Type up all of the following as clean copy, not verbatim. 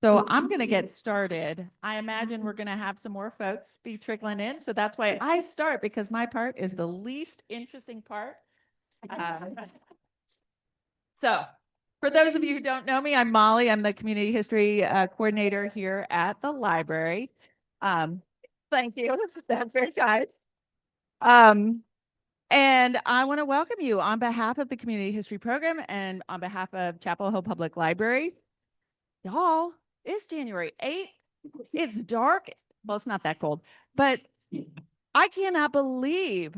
So I'm going to get started. I imagine we're going to have some more folks be trickling in. So that's why I start, because my part is the least interesting part. So for those of you who don't know me, I'm Molly. I'm the community history coordinator here at the library. Thank you. That's very kind. And I want to welcome you on behalf of the community history program and on behalf of Chapel Hill Public Library. Y'all, it's January 8th. It's dark. Well, it's not that cold, but I cannot believe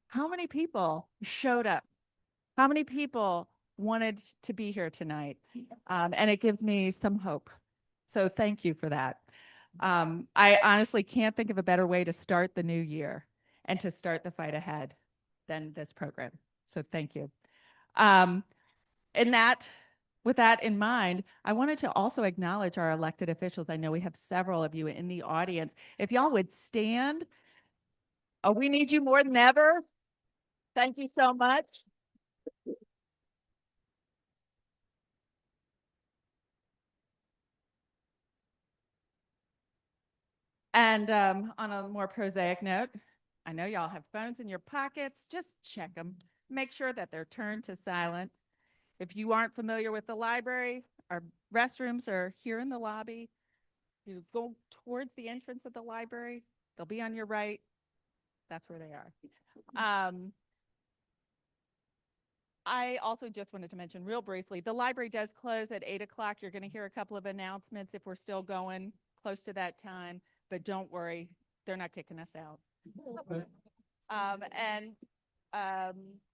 how many people showed up, how many people wanted to be here tonight. And it gives me some hope. So thank you for that. I honestly can't think of a better way to start the new year and to start the fight ahead than this program. So thank you. With that in mind, I wanted to also acknowledge our elected officials. I know we have several of you in the audience. If y'all would stand, oh, we need you more than ever. Thank you so much. And on a more prosaic note, I know y'all have phones in your pockets. Just check them. Make sure that they're turned to silent. If you aren't familiar with the library, our restrooms are here in the lobby. You go towards the entrance of the library, they'll be on your right. That's where they are. I also just wanted to mention real briefly, the library does close at 8 o'clock. You're going to hear a couple of announcements if we're still going close to that time, but don't worry, they're not kicking us out.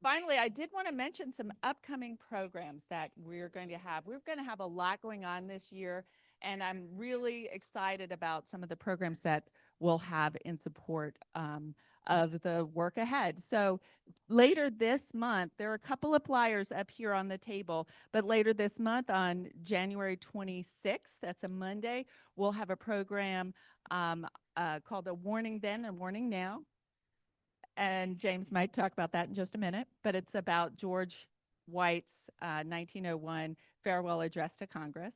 Finally, I did want to mention some upcoming programs that we're going to have. We're going to have a lot going on this year, and I'm really excited about some of the programs that we'll have in support of the work ahead. So later this month, there are a couple of flyers up here on the table, but later this month on January 26th, that's a Monday, we'll have a program called A Warning Then and Warning Now. And James might talk about that in just a minute, but it's about George White's 1901 farewell address to Congress.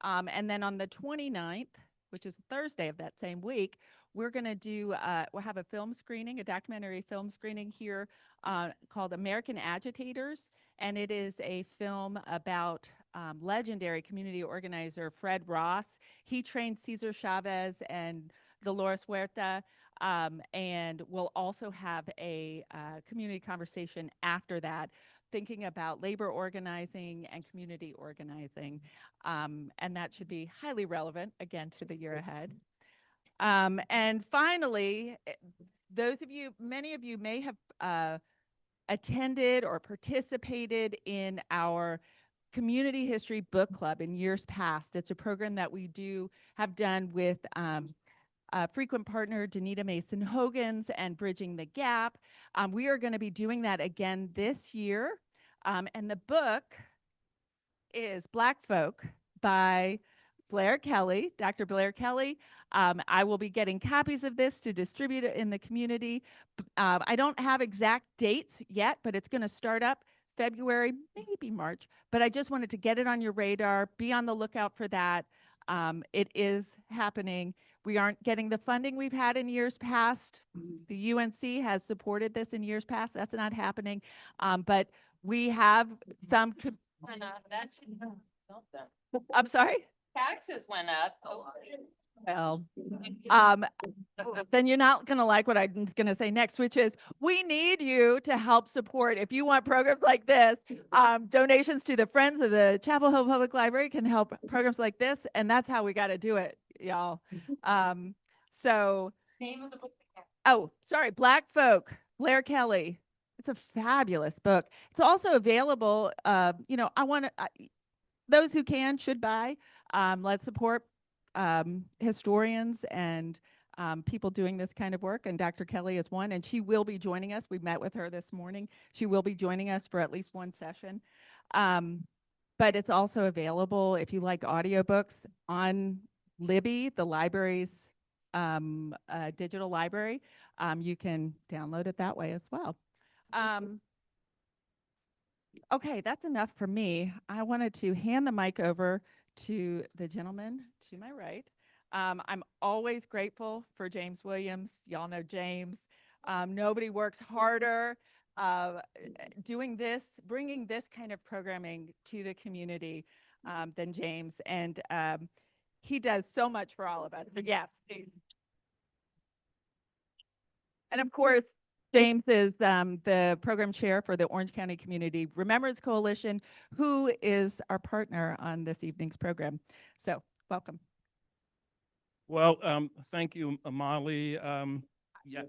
And then on the 29th, which is Thursday of that same week, we're going to do, we'll have a film screening, a documentary film screening here called American Agitators. And it is a film about legendary community organizer Fred Ross. He trained Cesar Chavez and Dolores Huerta. And we'll also have a community conversation after that, thinking about labor organizing and community organizing. And that should be highly relevant, again, to the year ahead. And finally, many of you may have attended or participated in our Community History Book Club in years past. It's a program that we have done with frequent partner Danita Mason Hogans and Bridging the Gap. We are going to be doing that again this year. And the book is Black Folk by Blair Kelly, Dr. Blair Kelly. I will be getting copies of this to distribute it in the community. I don't have exact dates yet, but it's going to start up February, maybe March. But I just wanted to get it on your radar. Be on the lookout for that. It is happening. We aren't getting the funding we've had in years past. The UNC has supported this in years past. That's not happening. But we have some. That should help them. I'm sorry? Taxes went up. Well, then you're not going to like what I'm going to say next, which is we need you to help support. If you want programs like this, donations to the Friends of the Chapel Hill Public Library can help programs like this, and that's how we got to do it, y'all. So, Name of the book. Oh, sorry, Black Folk, Blair Kelly. It's a fabulous book. It's also available. Those who can should buy. Let's support historians and people doing this kind of work. And Dr. Kelly is one, and she will be joining us. We met with her this morning. She will be joining us for at least one session. But it's also available if you like audiobooks on Libby, the library's digital library. You can download it that way as well. Okay, that's enough for me. I wanted to hand the mic over to the gentleman to my right. I'm always grateful for James Williams. Y'all know James. Nobody works harder uh, doing this, bringing this kind of programming to the community than James. And he does so much for all of us. So, yes. And of course, James is the program chair for the Orange County Community Remembrance Coalition, who is our partner on this evening's program. So, welcome. Well, thank you, Molly. Yes.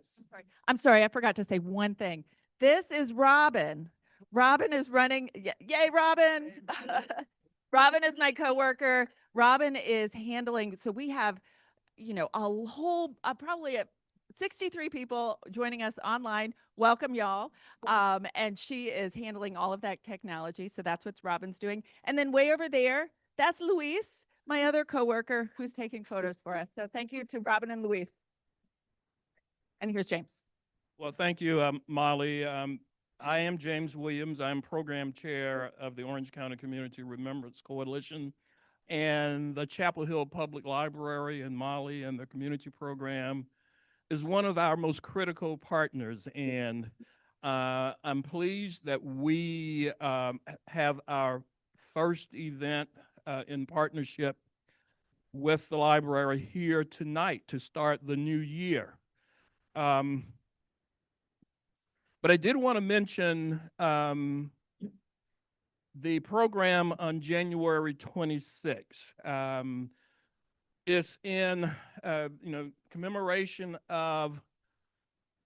I'm sorry, I forgot to say one thing. This is Robin. Robin is running. Yay, Robin! Robin is my coworker. Robin is handling. So we have, a whole probably 63 people joining us online. Welcome, y'all. And she is handling all of that technology. So that's what Robin's doing. And then way over there, that's Luis, my other coworker, who's taking photos for us. So thank you to Robin and Luis. And here's James. Well, thank you, Molly. I am James Williams. I'm program chair of the Orange County Community Remembrance Coalition and the Chapel Hill Public Library, and Molly and the community program is one of our most critical partners. And I'm pleased that we have our first event in partnership with the library here tonight to start the new year. But I did want to mention the program on January 26th. It's in commemoration of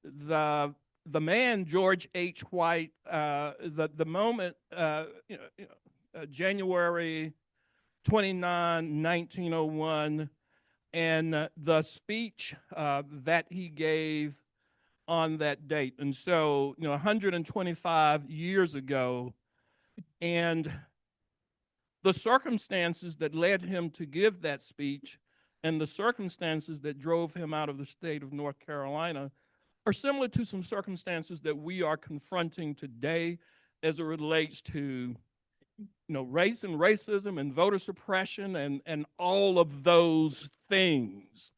the man George H. White. The moment January 29, 1901, and the speech that he gave on that date. And so, 125 years ago, and the circumstances that led him to give that speech and the circumstances that drove him out of the state of North Carolina are similar to some circumstances that we are confronting today as it relates to race and racism and voter suppression and all of those things.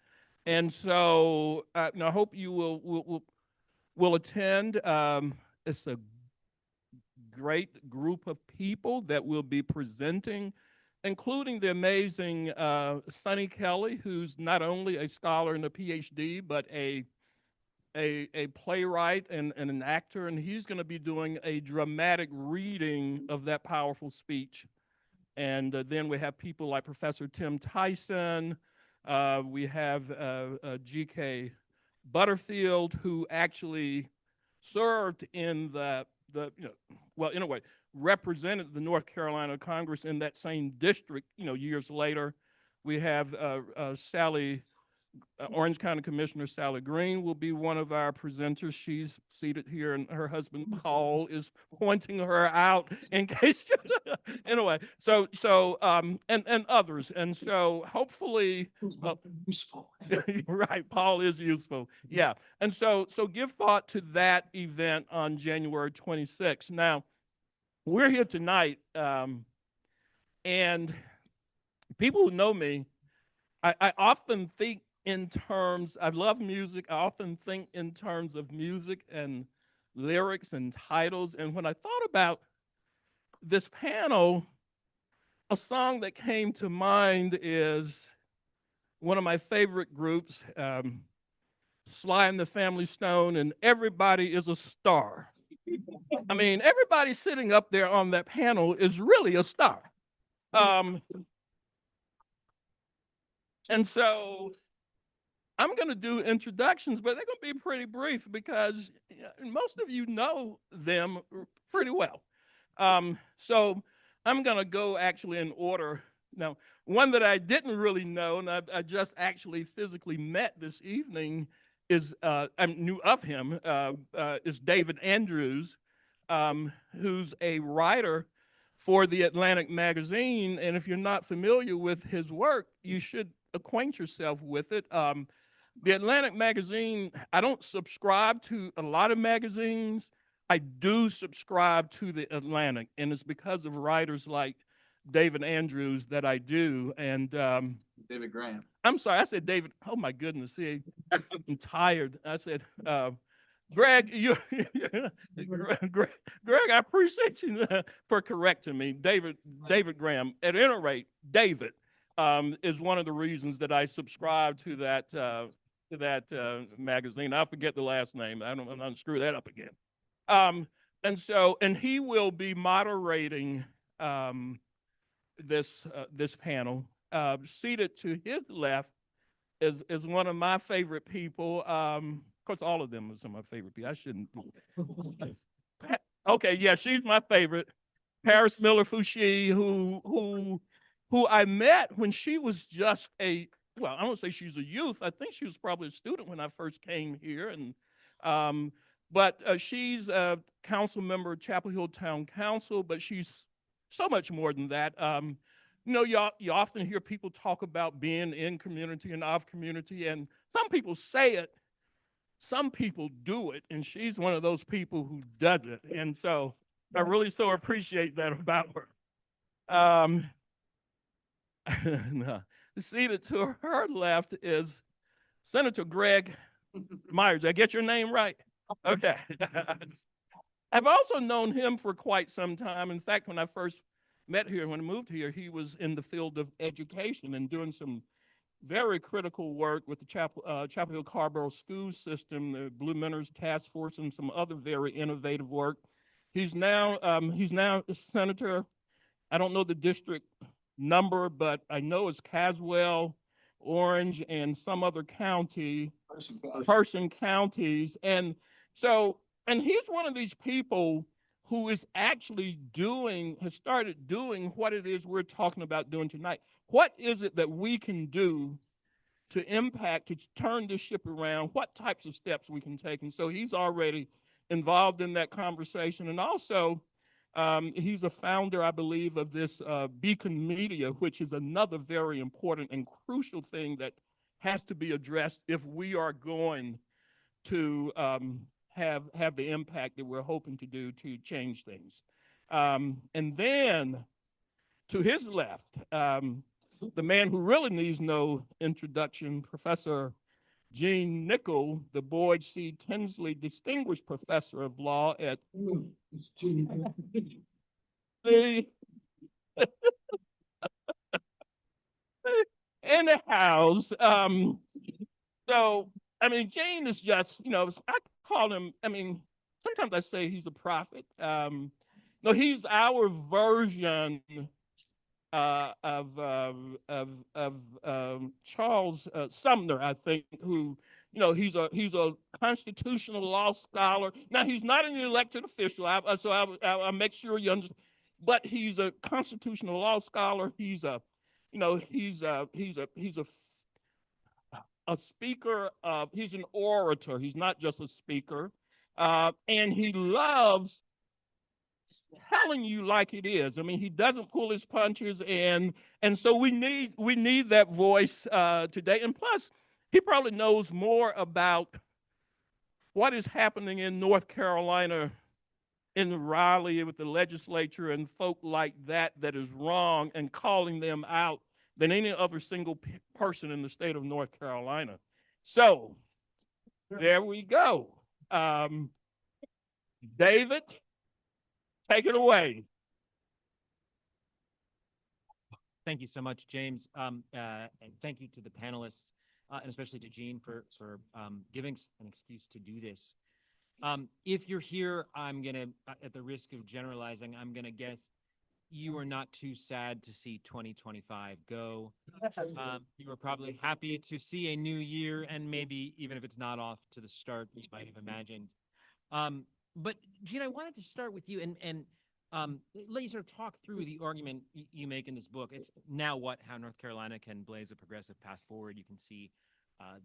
And so I hope you will attend. It's a great group of people that will be presenting, including the amazing Sonny Kelly, who's not only a scholar and a PhD, but a playwright and an actor, and he's going to be doing a dramatic reading of that powerful speech. And then we have people like Professor Tim Tyson. We have G.K. Butterfield, who actually served in represented the North Carolina Congress in that same district, years later. We have Orange County Commissioner Sally Green will be one of our presenters. She's seated here, and her husband Paul is pointing her out in case. Anyway, so and others, and so hopefully, useful. Right, Paul is useful. Yeah, and so give thought to that event on January 26th. Now, we're here tonight, and people who know me, I often think in terms, I love music. I often think in terms of music and lyrics and titles. And when I thought about this panel, a song that came to mind is one of my favorite groups, Sly and the Family Stone, and Everybody is a Star. I mean, everybody sitting up there on that panel is really a star. And so I'm going to do introductions, but they're going to be pretty brief because most of you know them pretty well. So I'm going to go actually in order. Now, one that I didn't really know, and I just actually physically met this evening, is I knew of him, is David Andrews, who's a writer for the Atlantic magazine. And if you're not familiar with his work, you should acquaint yourself with it. The Atlantic magazine, I don't subscribe to a lot of magazines. I do subscribe to the Atlantic, and it's because of writers like David Andrews that I do. And David Graham. I'm sorry, I said David. Oh my goodness, see, I'm tired. I said, Graig, Graig, I appreciate you for correcting me. David Graham. At any rate, David is one of the reasons that I subscribe to that magazine. I forget the last name. I'm not screw that up again. And he will be moderating this panel. Seated to his left is one of my favorite people. Of course, all of them are some of my favorite people. I shouldn't. Okay, yeah, she's my favorite. Paris Miller-Foushee, who I met when she was just I don't say she's a youth. I think she was probably a student when I first came here, but she's a council member of Chapel Hill Town Council, but she's so much more than that. You often hear people talk about being in community and of community, and some people say it, some people do it, and she's one of those people who does it. And so I really so appreciate that about her. Seated to her left is Senator Graig Meyer. Did I get your name right? Okay. I've also known him for quite some time. In fact, when I first met here, when I moved here, he was in the field of education and doing some very critical work with the Chapel Hill Carborough school system, the Blue Mentors Task Force, and some other very innovative work. He's now a senator. I don't know the district number, but I know it's Caswell, Orange, and some other county, Person counties. And he's one of these people who is actually has started doing what it is we're talking about doing tonight. What is it that we can do to impact, to turn this ship around? What types of steps we can take? And so he's already involved in that conversation. And also, he's a founder, I believe, of this Beacon Media, which is another very important and crucial thing that has to be addressed if we are going to have the impact that we're hoping to do to change things. And then to his left, the man who really needs no introduction, Professor Gene Nichol, the Boyd C. Tinsley Distinguished Professor of Law at in the house. So, I mean, Gene is just, I call him, sometimes I say he's a prophet. No, he's our version of Charles Sumner, I think, who, he's a constitutional law scholar. Now, he's not an elected official, so I'll make sure you understand. But he's a constitutional law scholar. He's a speaker. He's an orator. He's not just a speaker, and he loves telling you like it is. I mean, he doesn't pull his punches, and so we need that voice today. And plus, he probably knows more about what is happening in North Carolina, in Raleigh, with the legislature and folk like that is wrong, and calling them out than any other single person in the state of North Carolina. So there we go. David, take it away. Thank you so much, James. And thank you to the panelists, and especially to Gene for giving an excuse to do this. If you're here, I'm going to, at the risk of generalizing, I'm going to guess you are not too sad to see 2025 go. You are probably happy to see a new year, and maybe even if it's not off to the start you might have imagined. But Gene, I wanted to start with you and let you sort of talk through the argument you make in this book. It's Now What? How North Carolina Can Blaze a Progressive Path Forward. You can see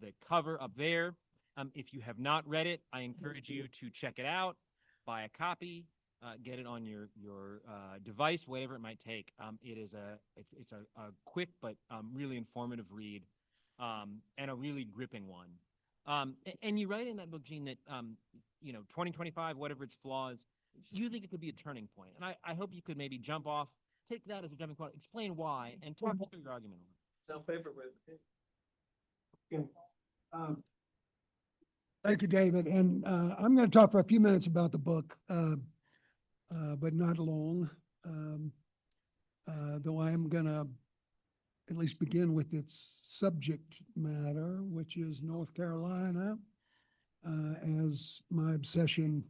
the cover up there. If you have not read it, I encourage you to check it out, buy a copy, get it on your device, whatever it might take. It's a quick but really informative read, and a really gripping one. And you write in that book, Gene, that 2025, whatever its flaws, you think it could be a turning point. And I hope you could maybe jump off, take that as a jumping point, explain why, and talk through your argument. Thank you, David. And I'm going to talk for a few minutes about the book, but not long. Though I am going to at least begin with its subject matter, which is North Carolina, as my obsession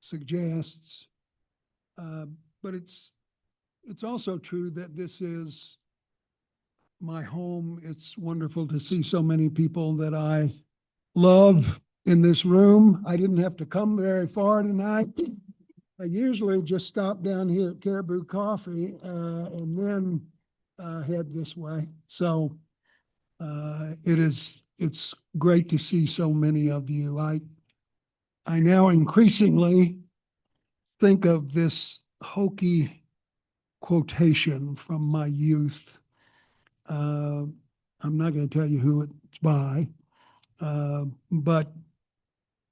suggests. But it's also true that this is my home. It's wonderful to see so many people that I love in this room. I didn't have to come very far tonight. I usually just stop down here at Caribou Coffee and then head this way. So it's great to see so many of you. I now increasingly think of this hokey quotation from my youth. I'm not going to tell you who it's by, but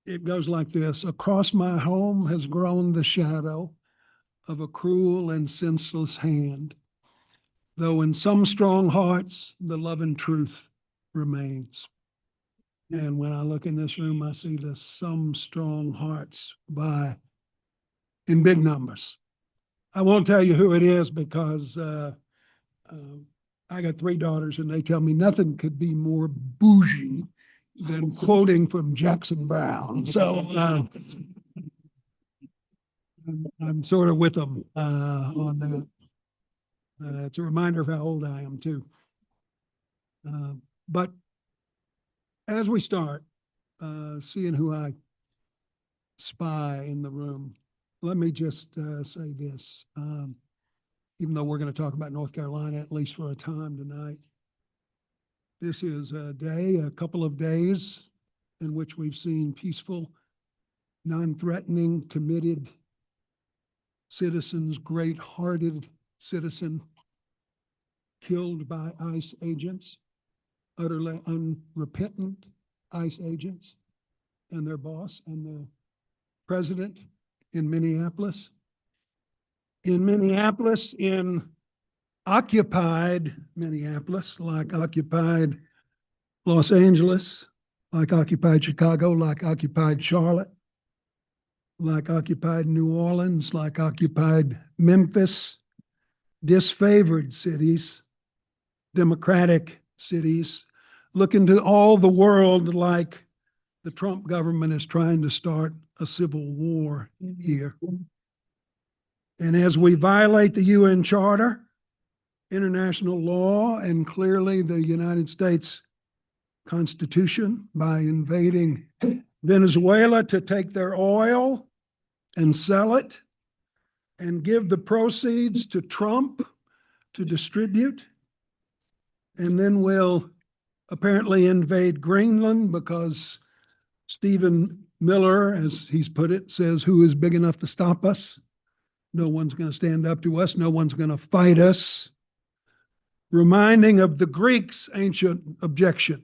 it goes like this: across my home has grown the shadow of a cruel and senseless hand, though in some strong hearts the love and truth remains. And when I look in this room, I see the some strong hearts in big numbers. I won't tell you who it is because I got 3 daughters and they tell me nothing could be more bougie than quoting from Jackson Browne. So I'm sort of with them on that. It's a reminder of how old I am too. But as we start seeing who I spy in the room, let me just say this. Even though we're going to talk about North Carolina, at least for a time tonight, this is a couple of days in which we've seen peaceful, non-threatening, committed citizens, great-hearted citizen killed by ICE agents, utterly unrepentant ICE agents, and their boss and the president in Minneapolis. In occupied Minneapolis, like occupied Los Angeles, like occupied Chicago, like occupied Charlotte, like occupied New Orleans, like occupied Memphis, disfavored cities, democratic cities, look into all the world like the Trump government is trying to start a civil war here. And as we violate the UN Charter, international law, and clearly the United States Constitution by invading Venezuela to take their oil and sell it and give the proceeds to Trump to distribute. And then we'll apparently invade Greenland because Stephen Miller, as he's put it, says, who is big enough to stop us? No one's going to stand up to us. No one's going to fight us. Reminding of the Greeks' ancient objection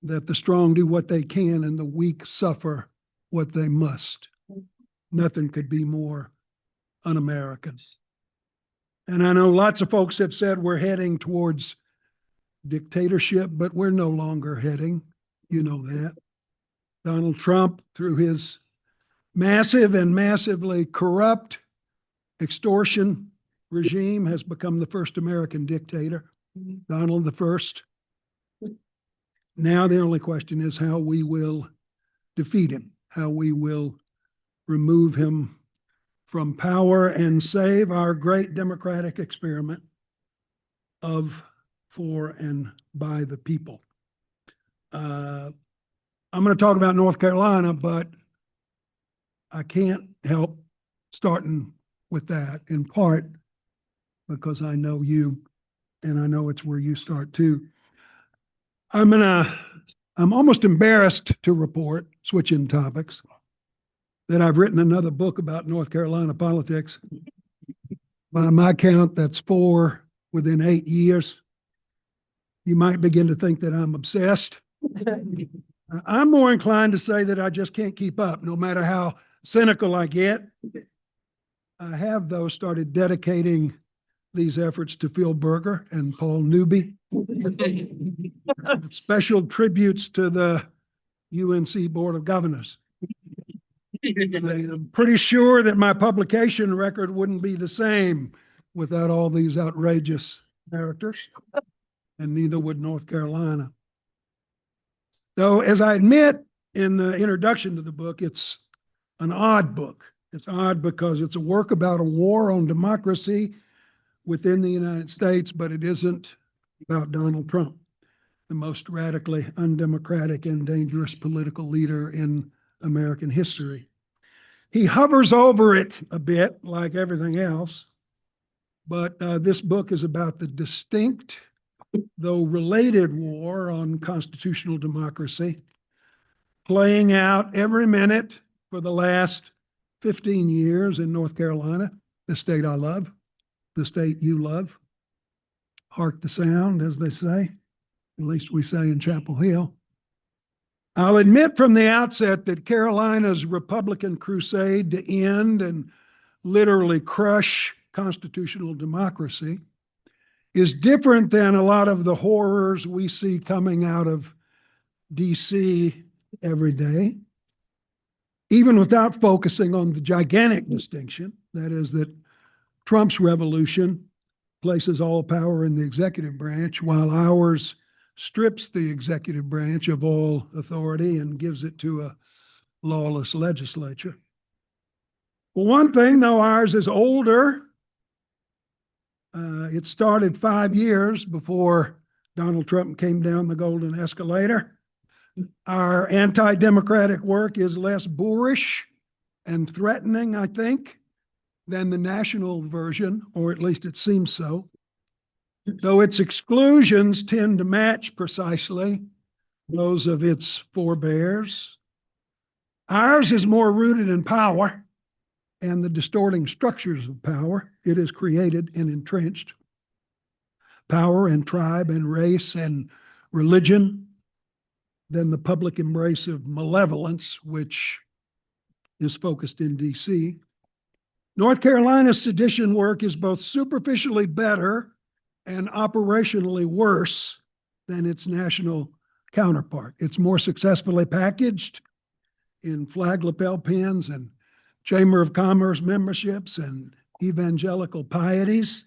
that the strong do what they can and the weak suffer what they must. Nothing could be more un-American. And I know lots of folks have said we're heading towards dictatorship, but we're no longer heading. You know that. Donald Trump, through his massive and massively corrupt extortion regime, has become the first American dictator, Donald the First. Now the only question is how we will defeat him, how we will remove him from power and save our great democratic experiment of, for, and by the people. I'm going to talk about North Carolina, but I can't help starting with that, in part because I know you and I know it's where you start too. I'm almost embarrassed to report, switching topics, that I've written another book about North Carolina politics. By my count, that's 4 within 8 years. You might begin to think that I'm obsessed. I'm more inclined to say that I just can't keep up, no matter how cynical I get. I have, though, started dedicating these efforts to Phil Berger and Paul Newby. Special tributes to the UNC Board of Governors. I'm pretty sure that my publication record wouldn't be the same without all these outrageous characters, and neither would North Carolina. Though, as I admit in the introduction to the book, it's an odd book. It's odd because it's a work about a war on democracy within the United States, but it isn't about Donald Trump, the most radically undemocratic and dangerous political leader in American history. He hovers over it a bit, like everything else, but this book is about the distinct, though related, war on constitutional democracy, playing out every minute for the last 15 years in North Carolina, the state I love, the state you love. Hark the sound, as they say, at least we say in Chapel Hill. I'll admit from the outset that Carolina's Republican crusade to end and literally crush constitutional democracy is different than a lot of the horrors we see coming out of DC every day, even without focusing on the gigantic distinction, that is that Trump's revolution places all power in the executive branch, while ours strips the executive branch of all authority and gives it to a lawless legislature. Well, one thing, though ours is older, it started 5 years before Donald Trump came down the golden escalator. Our anti-democratic work is less boorish and threatening, I think, than the national version, or at least it seems so. Though its exclusions tend to match precisely those of its forebears. Ours is more rooted in power and the distorting structures of power it has created and entrenched. Power and tribe and race and religion than the public embrace of malevolence, which is focused in DC. North Carolina's sedition work is both superficially better and operationally worse than its national counterpart. It's more successfully packaged in flag lapel pins and Chamber of Commerce memberships and evangelical pieties.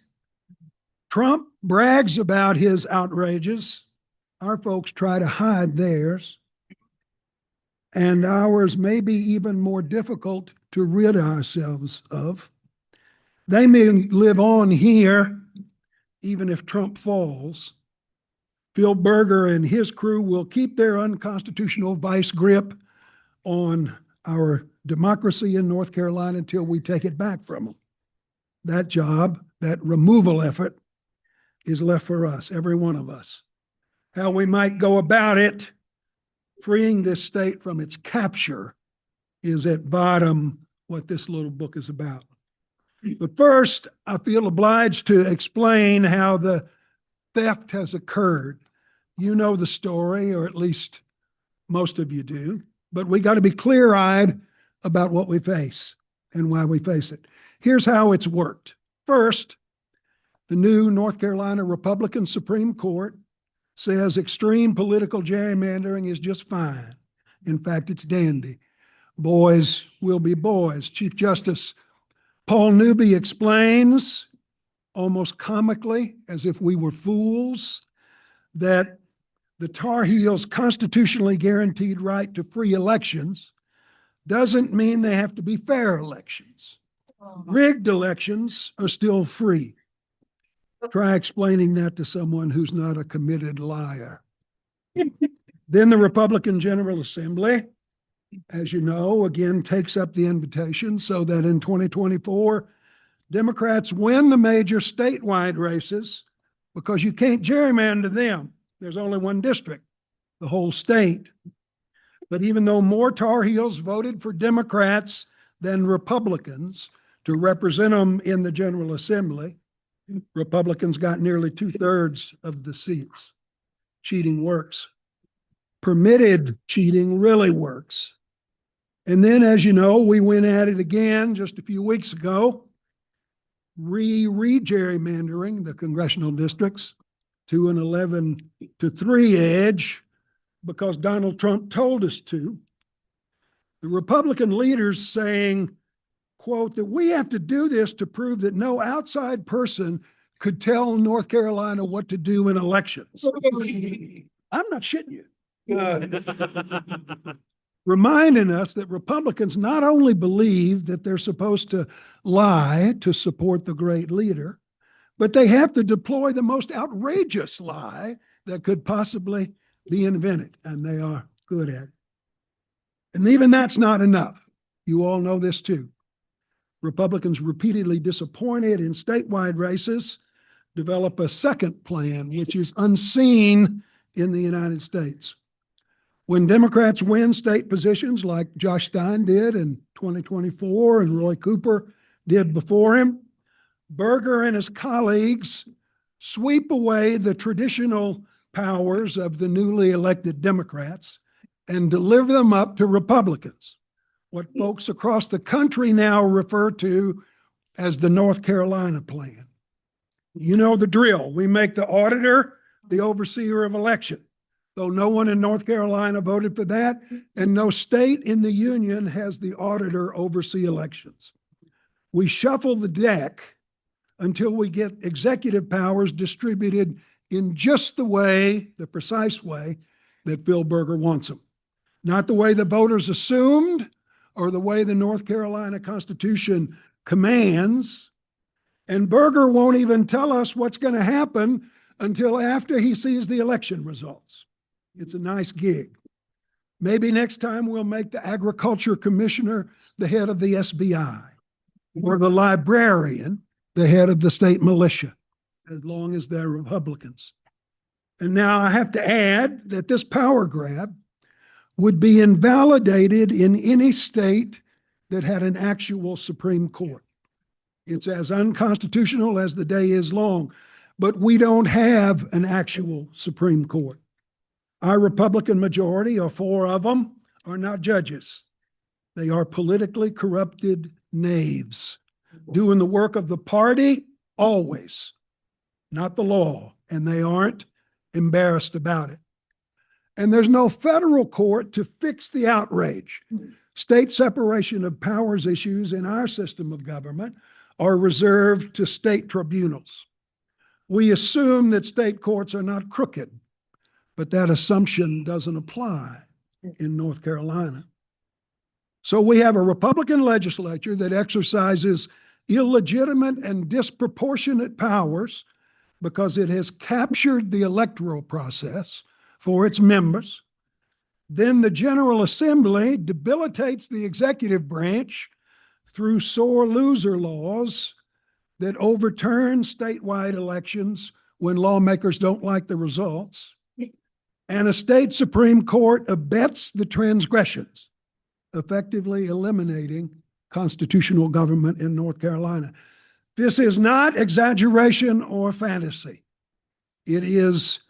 Trump brags about his outrages. Our folks try to hide theirs. And ours may be even more difficult to rid ourselves of. They may live on here even if Trump falls. Phil Berger and his crew will keep their unconstitutional vice grip on our democracy in North Carolina until we take it back from them. That job, that removal effort, is left for us, every one of us. How we might go about it, freeing this state from its capture, is at bottom what this little book is about. But first, I feel obliged to explain how the theft has occurred. You know the story, or at least most of you do, but we got to be clear-eyed about what we face and why we face it. Here's how it's worked. First, the new North Carolina Republican Supreme Court says extreme political gerrymandering is just fine. In fact, it's dandy. Boys will be boys. Chief Justice Paul Newby explains, almost comically, as if we were fools, that the Tar Heels' constitutionally guaranteed right to free elections doesn't mean they have to be fair elections. Rigged elections are still free. Try explaining that to someone who's not a committed liar. Then the Republican General Assembly, as you know, again takes up the invitation so that in 2024, Democrats win the major statewide races because you can't gerrymander them. There's only one district, the whole state. But even though more Tar Heels voted for Democrats than Republicans to represent them in the General Assembly, Republicans got nearly 2/3 of the seats. Cheating works. Permitted cheating really works. And then, as you know, we went at it again just a few weeks ago re-gerrymandering the congressional districts to an 11-3 edge because Donald Trump told us to. The Republican leaders saying, quote, that we have to do this to prove that no outside person could tell North Carolina what to do in elections. I'm not shitting you. Reminding us that Republicans not only believe that they're supposed to lie to support the great leader, but they have to deploy the most outrageous lie that could possibly be invented, and they are good at it. And even that's not enough. You all know this too. Republicans repeatedly disappointed in statewide races develop a second plan, which is unseen in the United States. When Democrats win state positions like Josh Stein did in 2024 and Roy Cooper did before him, Berger and his colleagues sweep away the traditional powers of the newly elected Democrats and deliver them up to Republicans, what folks across the country now refer to as the North Carolina plan. You know the drill. We make the auditor the overseer of election. Though no one in North Carolina voted for that, and no state in the union has the auditor oversee elections. We shuffle the deck until we get executive powers distributed in just the precise way that Bill Berger wants them. Not the way the voters assumed or the way the North Carolina Constitution commands. And Berger won't even tell us what's going to happen until after he sees the election results. It's a nice gig. Maybe next time we'll make the agriculture commissioner the head of the SBI or the librarian the head of the state militia, as long as they're Republicans. And now I have to add that this power grab would be invalidated in any state that had an actual Supreme Court. It's as unconstitutional as the day is long, but we don't have an actual Supreme Court. Our Republican majority, or 4 of them, are not judges. They are politically corrupted knaves, doing the work of the party always, not the law, and they aren't embarrassed about it. And there's no federal court to fix the outrage. State separation of powers issues in our system of government are reserved to state tribunals. We assume that state courts are not crooked, but that assumption doesn't apply in North Carolina. So we have a Republican legislature that exercises illegitimate and disproportionate powers because it has captured the electoral process for its members. Then the General Assembly debilitates the executive branch through sore loser laws that overturn statewide elections when lawmakers don't like the results. And a state Supreme Court abets the transgressions, effectively eliminating constitutional government in North Carolina. This is not exaggeration or fantasy. It is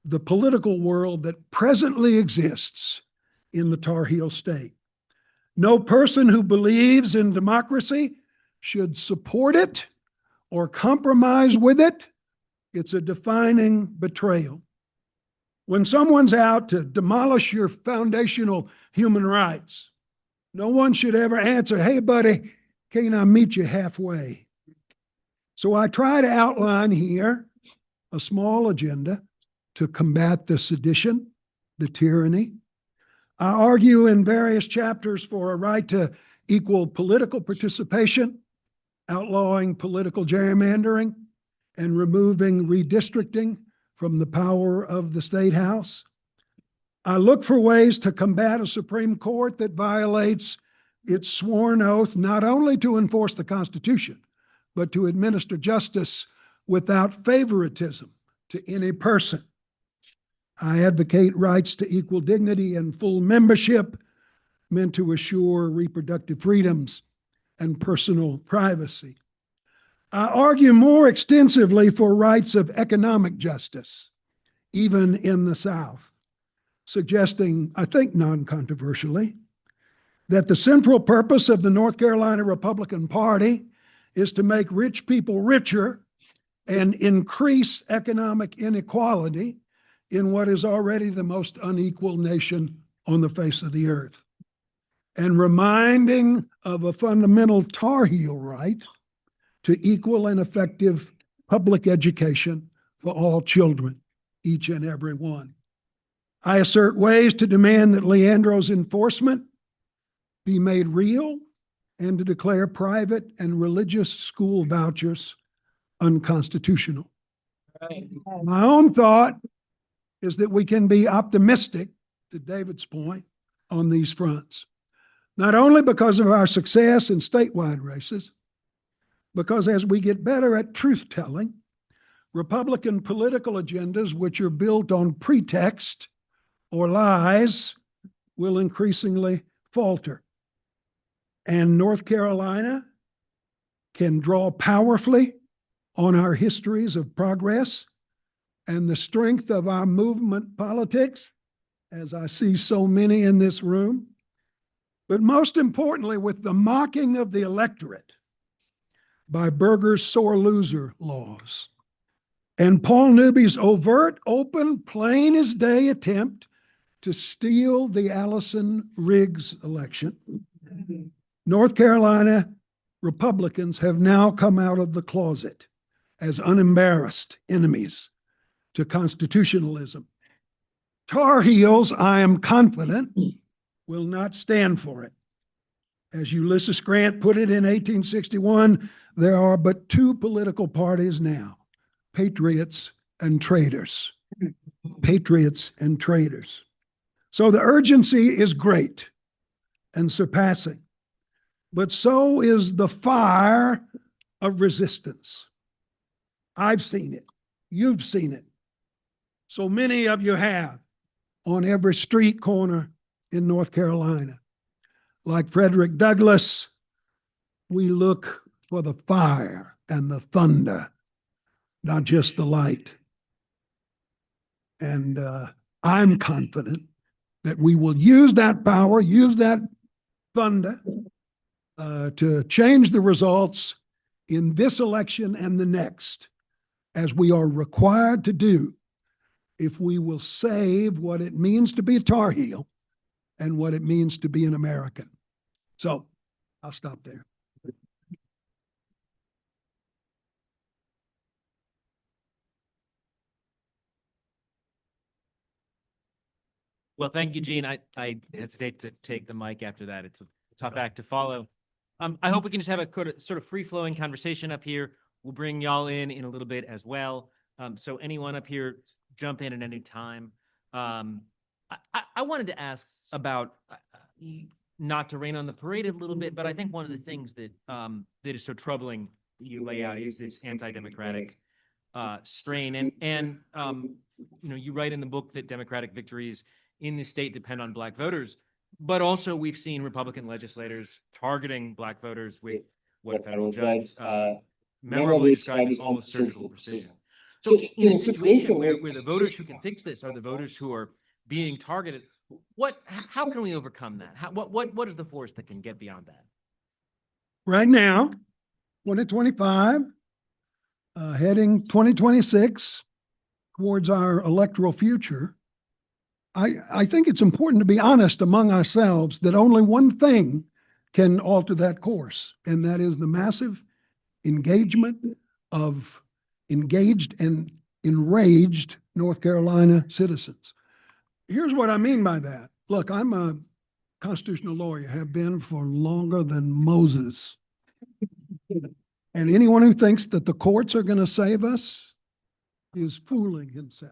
the political world that presently exists in the Tar Heel state. No person who believes in democracy should support it or compromise with it. It's a defining betrayal. When someone's out to demolish your foundational human rights, no one should ever answer, "Hey, buddy, can I meet you halfway?" So I try to outline here a small agenda to combat the sedition, the tyranny. I argue in various chapters for a right to equal political participation, outlawing political gerrymandering, and removing redistricting from the power of the State House. I look for ways to combat a Supreme Court that violates its sworn oath not only to enforce the Constitution, but to administer justice without favoritism to any person. I advocate rights to equal dignity and full membership meant to assure reproductive freedoms and personal privacy. I argue more extensively for rights of economic justice, even in the South, suggesting, I think non-controversially, that the central purpose of the North Carolina Republican Party is to make rich people richer and increase economic inequality in what is already the most unequal nation on the face of the earth. And reminding of a fundamental Tar Heel right to equal and effective public education for all children, each and every one. I assert ways to demand that Leandro's enforcement be made real and to declare private and religious school vouchers unconstitutional. My own thought is that we can be optimistic, to David's point, on these fronts, not only because of our success in statewide races, because as we get better at truth-telling, Republican political agendas which are built on pretext or lies will increasingly falter. And North Carolina can draw powerfully on our histories of progress and the strength of our movement politics, as I see so many in this room, but most importantly, with the mocking of the electorate by Berger's sore loser laws and Paul Newby's overt, open, plain as day attempt to steal the Allison Riggs election. North Carolina Republicans have now come out of the closet as unembarrassed enemies to constitutionalism. Tar Heels, I am confident, will not stand for it. As Ulysses Grant put it in 1861, there are but two political parties now, patriots and traitors. Patriots and traitors. So the urgency is great and surpassing, but so is the fire of resistance. I've seen it. You've seen it. So many of you have on every street corner in North Carolina. Like Frederick Douglass, we look for the fire and the thunder, not just the light. And I'm confident that we will use that power, use that thunder to change the results in this election and the next, as we are required to do if we will save what it means to be a Tar Heel and what it means to be an American. So I'll stop there. Well, thank you, Gene. I hesitate to take the mic after that. It's a tough act to follow. I hope we can just have a sort of free-flowing conversation up here. We'll bring y'all in a little bit as well. So anyone up here, jump in at any time. I wanted to ask about, not to rain on the parade a little bit, but I think one of the things that that is so troubling you lay out is this anti-democratic strain. And you know, you write in the book that Democratic victories in the state depend on Black voters, but also we've seen Republican legislators targeting Black voters with what a federal judge memorably described as almost surgical precision. So in a situation where the voters who can fix this are the voters who are being targeted, how can we overcome that? What is the force that can get beyond that? Right now, 2025, heading 2026 towards our electoral future, I think it's important to be honest among ourselves that only one thing can alter that course, and that is the massive engagement of engaged and enraged North Carolina citizens. Here's what I mean by that. Look, I'm a constitutional lawyer, have been for longer than Moses. And anyone who thinks that the courts are going to save us is fooling himself.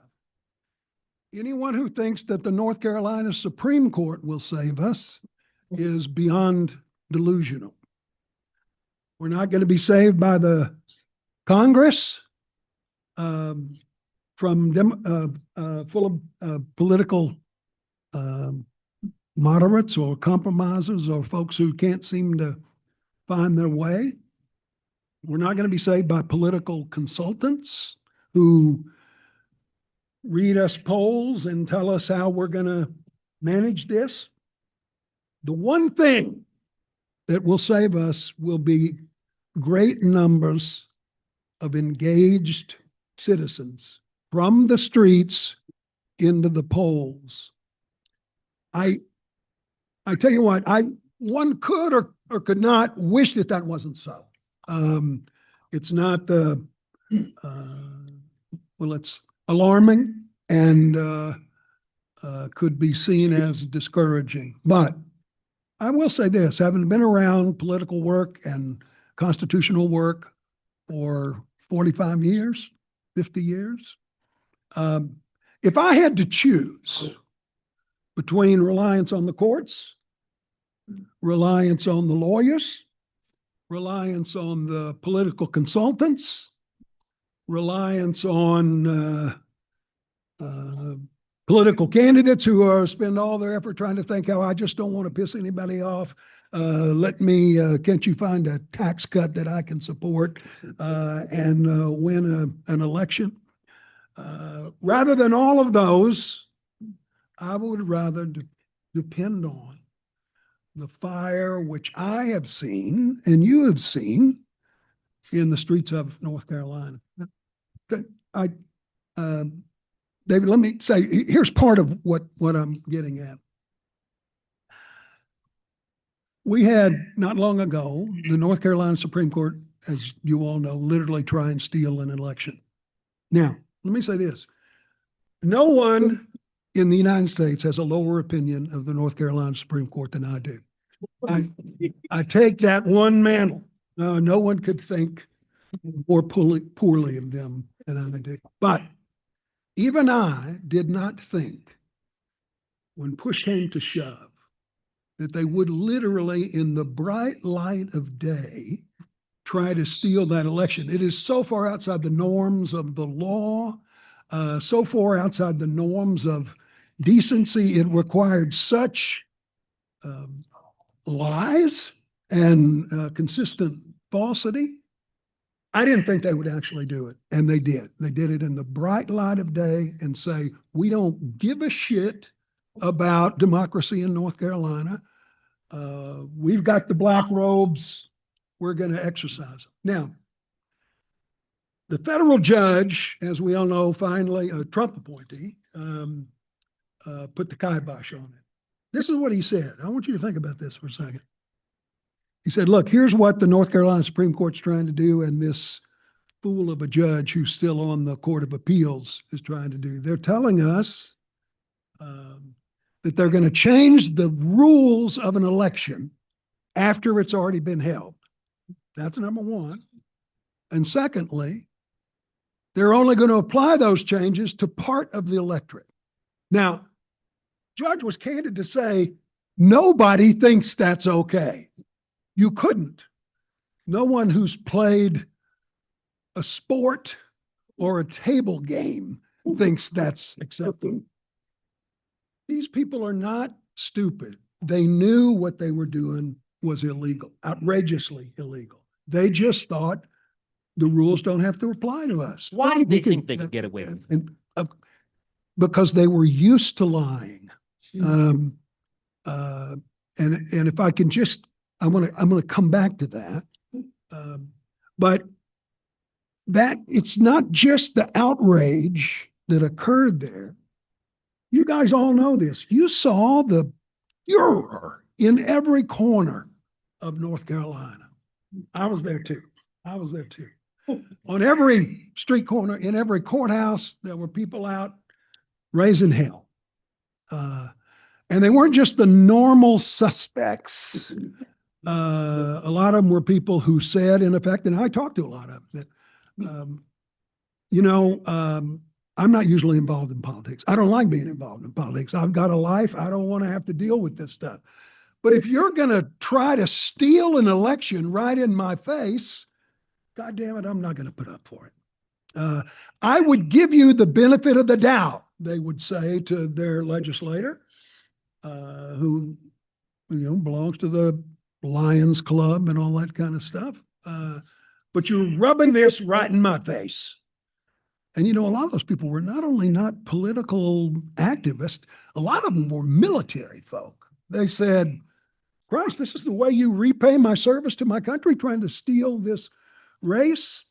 Anyone who thinks that the North Carolina Supreme Court will save us is beyond delusional. We're not going to be saved by the Congress full of political moderates or compromisers or folks who can't seem to find their way. We're not going to be saved by political consultants who read us polls and tell us how we're going to manage this. The one thing that will save us will be great numbers of engaged citizens from the streets into the polls. I tell you what, one could or could not wish that that wasn't so. It's not well, it's alarming and could be seen as discouraging. But I will say this, having been around political work and constitutional work for 45 years, 50 years, if I had to choose between reliance on the courts, reliance on the lawyers, reliance on the political consultants, reliance on political candidates who spend all their effort trying to think how I just don't want to piss anybody off. Can't you find a tax cut that I can support and win an election? Rather than all of those, I would rather depend on the fire which I have seen and you have seen in the streets of North Carolina. David, let me say, here's part of what I'm getting at. We had, not long ago, the North Carolina Supreme Court, as you all know, literally try and steal an election. Now, let me say this. No one in the United States has a lower opinion of the North Carolina Supreme Court than I do. I take that one mantle. No one could think more poorly of them than I do. But even I did not think, when push came to shove, that they would literally, in the bright light of day, try to steal that election. It is so far outside the norms of the law, so far outside the norms of decency. It required such lies and consistent falsity. I didn't think they would actually do it, and they did. They did it in the bright light of day and say, we don't give a shit about democracy in North Carolina. We've got the black robes. We're going to exercise them. Now, the federal judge, as we all know, finally, a Trump appointee, put the kibosh on it. This is what he said. I want you to think about this for a second. He said, look, here's what the North Carolina Supreme Court's trying to do, and this fool of a judge who's still on the Court of Appeals is trying to do. They're telling us that they're going to change the rules of an election after it's already been held. That's number one. And secondly, they're only going to apply those changes to part of the electorate. Now, Judge was candid to say, nobody thinks that's okay. You couldn't. No one who's played a sport or a table game thinks that's acceptable. These people are not stupid. They knew what they were doing was illegal, outrageously illegal. They just thought the rules don't have to apply to us. Why did they think they could get away with it? Because they were used to lying. And if I can just, I'm gonna come back to that. But that it's not just the outrage that occurred there. You guys all know this. You saw the furor in every corner of North Carolina. I was there too. On every street corner, in every courthouse, there were people out raising hell. And they weren't just the normal suspects. A lot of them were people who said, in effect, and I talked to a lot of them, that, I'm not usually involved in politics. I don't like being involved in politics. I've got a life. I don't want to have to deal with this stuff. But if you're going to try to steal an election right in my face, God damn it, I'm not going to put up for it. I would give you the benefit of the doubt, they would say to their legislator, who belongs to the Lions Club and all that kind of stuff. But you're rubbing this right in my face. And a lot of those people were not only not political activists, a lot of them were military folk. They said, Christ, this is the way you repay my service to my country, trying to steal this race.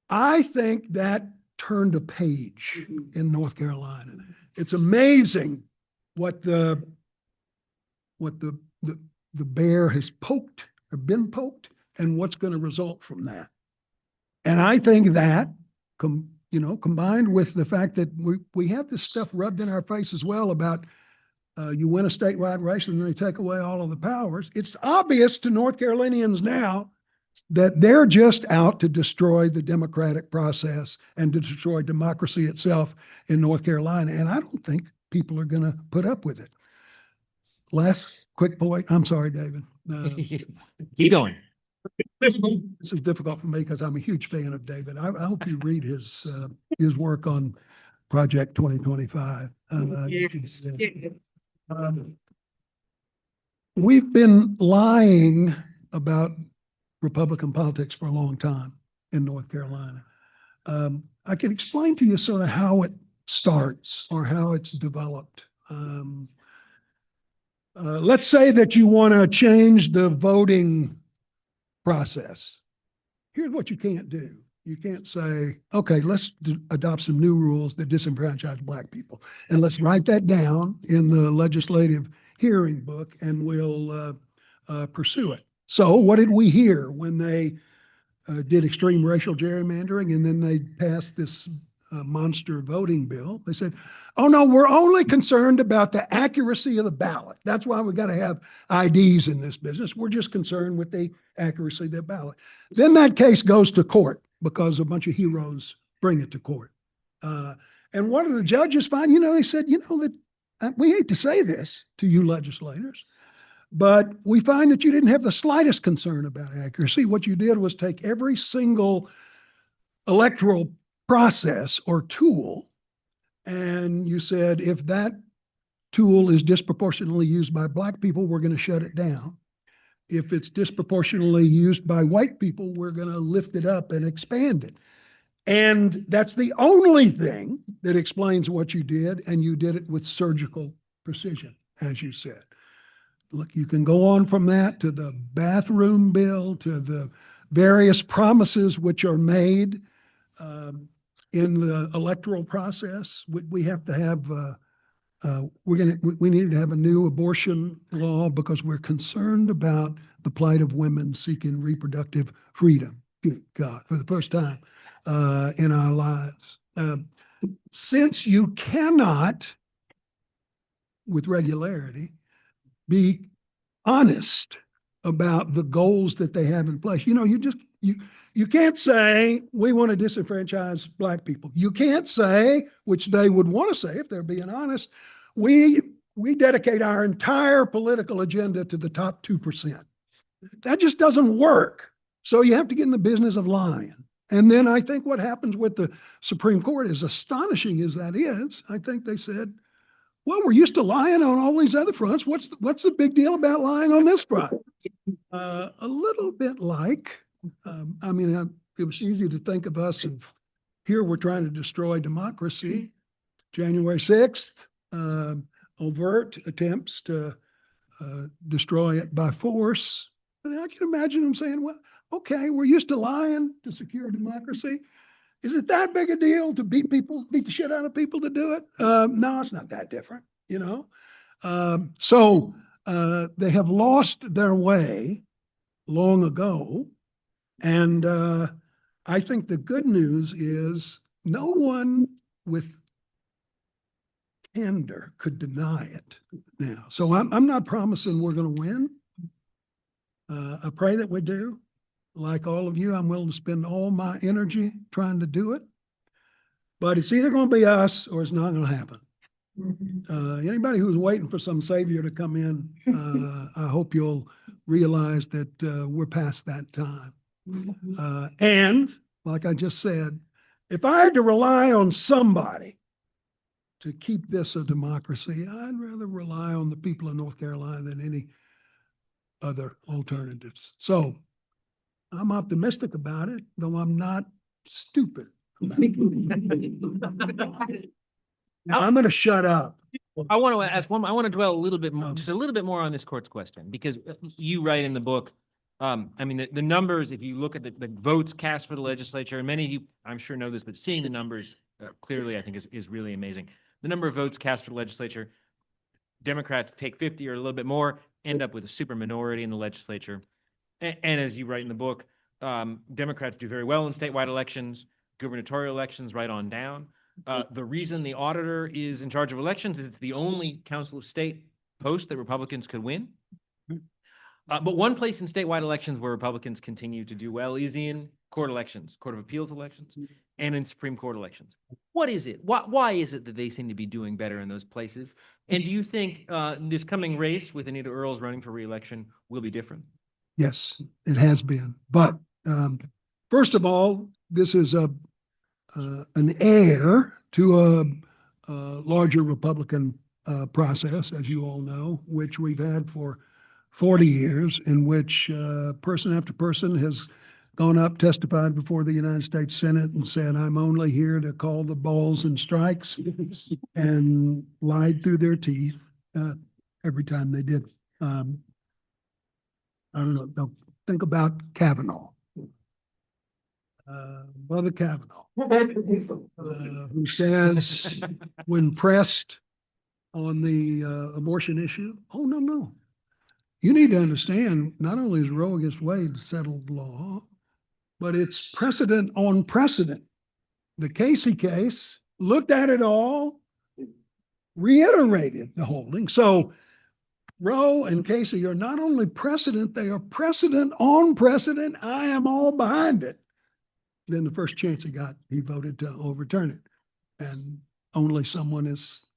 I think that turned a page in North Carolina. It's amazing what the bear has poked or been poked and what's going to result from that. And I think that, combined with the fact that we have this stuff rubbed in our face as well about you win a statewide race and then they take away all of the powers. It's obvious to North Carolinians now that they're just out to destroy the democratic process and to destroy democracy itself in North Carolina. And I don't think people are going to put up with it. Last quick point. I'm sorry, David. Keep going. This is difficult for me because I'm a huge fan of David. I hope you read his work on Project 2025. We've been lying about Republican politics for a long time in North Carolina. I can explain to you sort of how it starts or how it's developed. Let's say that you want to change the voting process. Here's what you can't do. You can't say, okay, let's adopt some new rules that disenfranchise Black people. And let's write that down in the legislative hearing book and we'll pursue it. So what did we hear when they did extreme racial gerrymandering and then they passed this monster voting bill? They said, oh no, we're only concerned about the accuracy of the ballot. That's why we got to have IDs in this business. We're just concerned with the accuracy of the ballot. Then that case goes to court because a bunch of heroes bring it to court. And one of the judges found, they said, that we hate to say this to you legislators, but we find that you didn't have the slightest concern about accuracy. What you did was take every single electoral process or tool, and you said, if that tool is disproportionately used by Black people, we're going to shut it down. If it's disproportionately used by white people, we're going to lift it up and expand it. And that's the only thing that explains what you did, and you did it with surgical precision, as you said. Look, you can go on from that to the bathroom bill, to the various promises which are made in the electoral process. We have to have, we needed to have a new abortion law because we're concerned about the plight of women seeking reproductive freedom. Good God, for the first time in our lives. Since you cannot, with regularity, be honest about the goals that they have in place. You can't say, we want to disenfranchise Black people. You can't say, which they would want to say if they're being honest, we dedicate our entire political agenda to the top 2%. That just doesn't work. So you have to get in the business of lying. And then I think what happens with the Supreme Court, as astonishing as that is, I think they said, well, we're used to lying on all these other fronts. What's the big deal about lying on this front? A little bit like, it was easy to think of us and here we're trying to destroy democracy. January 6th, overt attempts to destroy it by force. And I can imagine them saying, well, okay, we're used to lying to secure democracy. Is it that big a deal to beat the shit out of people to do it? No, it's not that different, So they have lost their way long ago. And I think the good news is no one with candor could deny it now. So I'm not promising we're going to win. I pray that we do. Like all of you, I'm willing to spend all my energy trying to do it. But it's either going to be us or it's not going to happen. Anybody who's waiting for some savior to come in, I hope you'll realize that we're past that time. And like I just said, if I had to rely on somebody to keep this a democracy, I'd rather rely on the people of North Carolina than any other alternatives. So I'm optimistic about it, though I'm not stupid about it. Now I'm going to shut up. I want to ask one. I want to dwell a little bit more, Um, just a little bit more on this court's question, because you write in the book. I mean, the numbers. If you look at the votes cast for the legislature, and many of you, I'm sure, know this, but seeing the numbers clearly, I think, is really amazing. The number of votes cast for the legislature, Democrats take 50 or a little bit more, end up with a super minority in the legislature. And as you write in the book, Democrats do very well in statewide elections, gubernatorial elections, right on down. The reason the auditor is in charge of elections is it's the only council of state post that Republicans could win. But one place in statewide elections where Republicans continue to do well is in court elections, Court of Appeals elections, and in Supreme Court elections. What is it? Why is it that they seem to be doing better in those places? And do you think this coming race with Anita Earls running for re-election will be different? Yes, it has been. But first of all, this is an heir to a larger Republican process, as you all know, which we've had for 40 years, in which person after person has gone up, testified before the United States Senate and said, I'm only here to call the balls and strikes, and lied through their teeth every time they did. I don't know, think about Kavanaugh. Brother Kavanaugh, who says, when pressed on the abortion issue, oh, no. You need to understand, not only is Roe against Wade settled law, but it's precedent on precedent. The Casey case looked at it all, reiterated the holding. So Roe and Casey are not only precedent, they are precedent on precedent. I am all behind it. Then the first chance he got, he voted to overturn it. And only someone as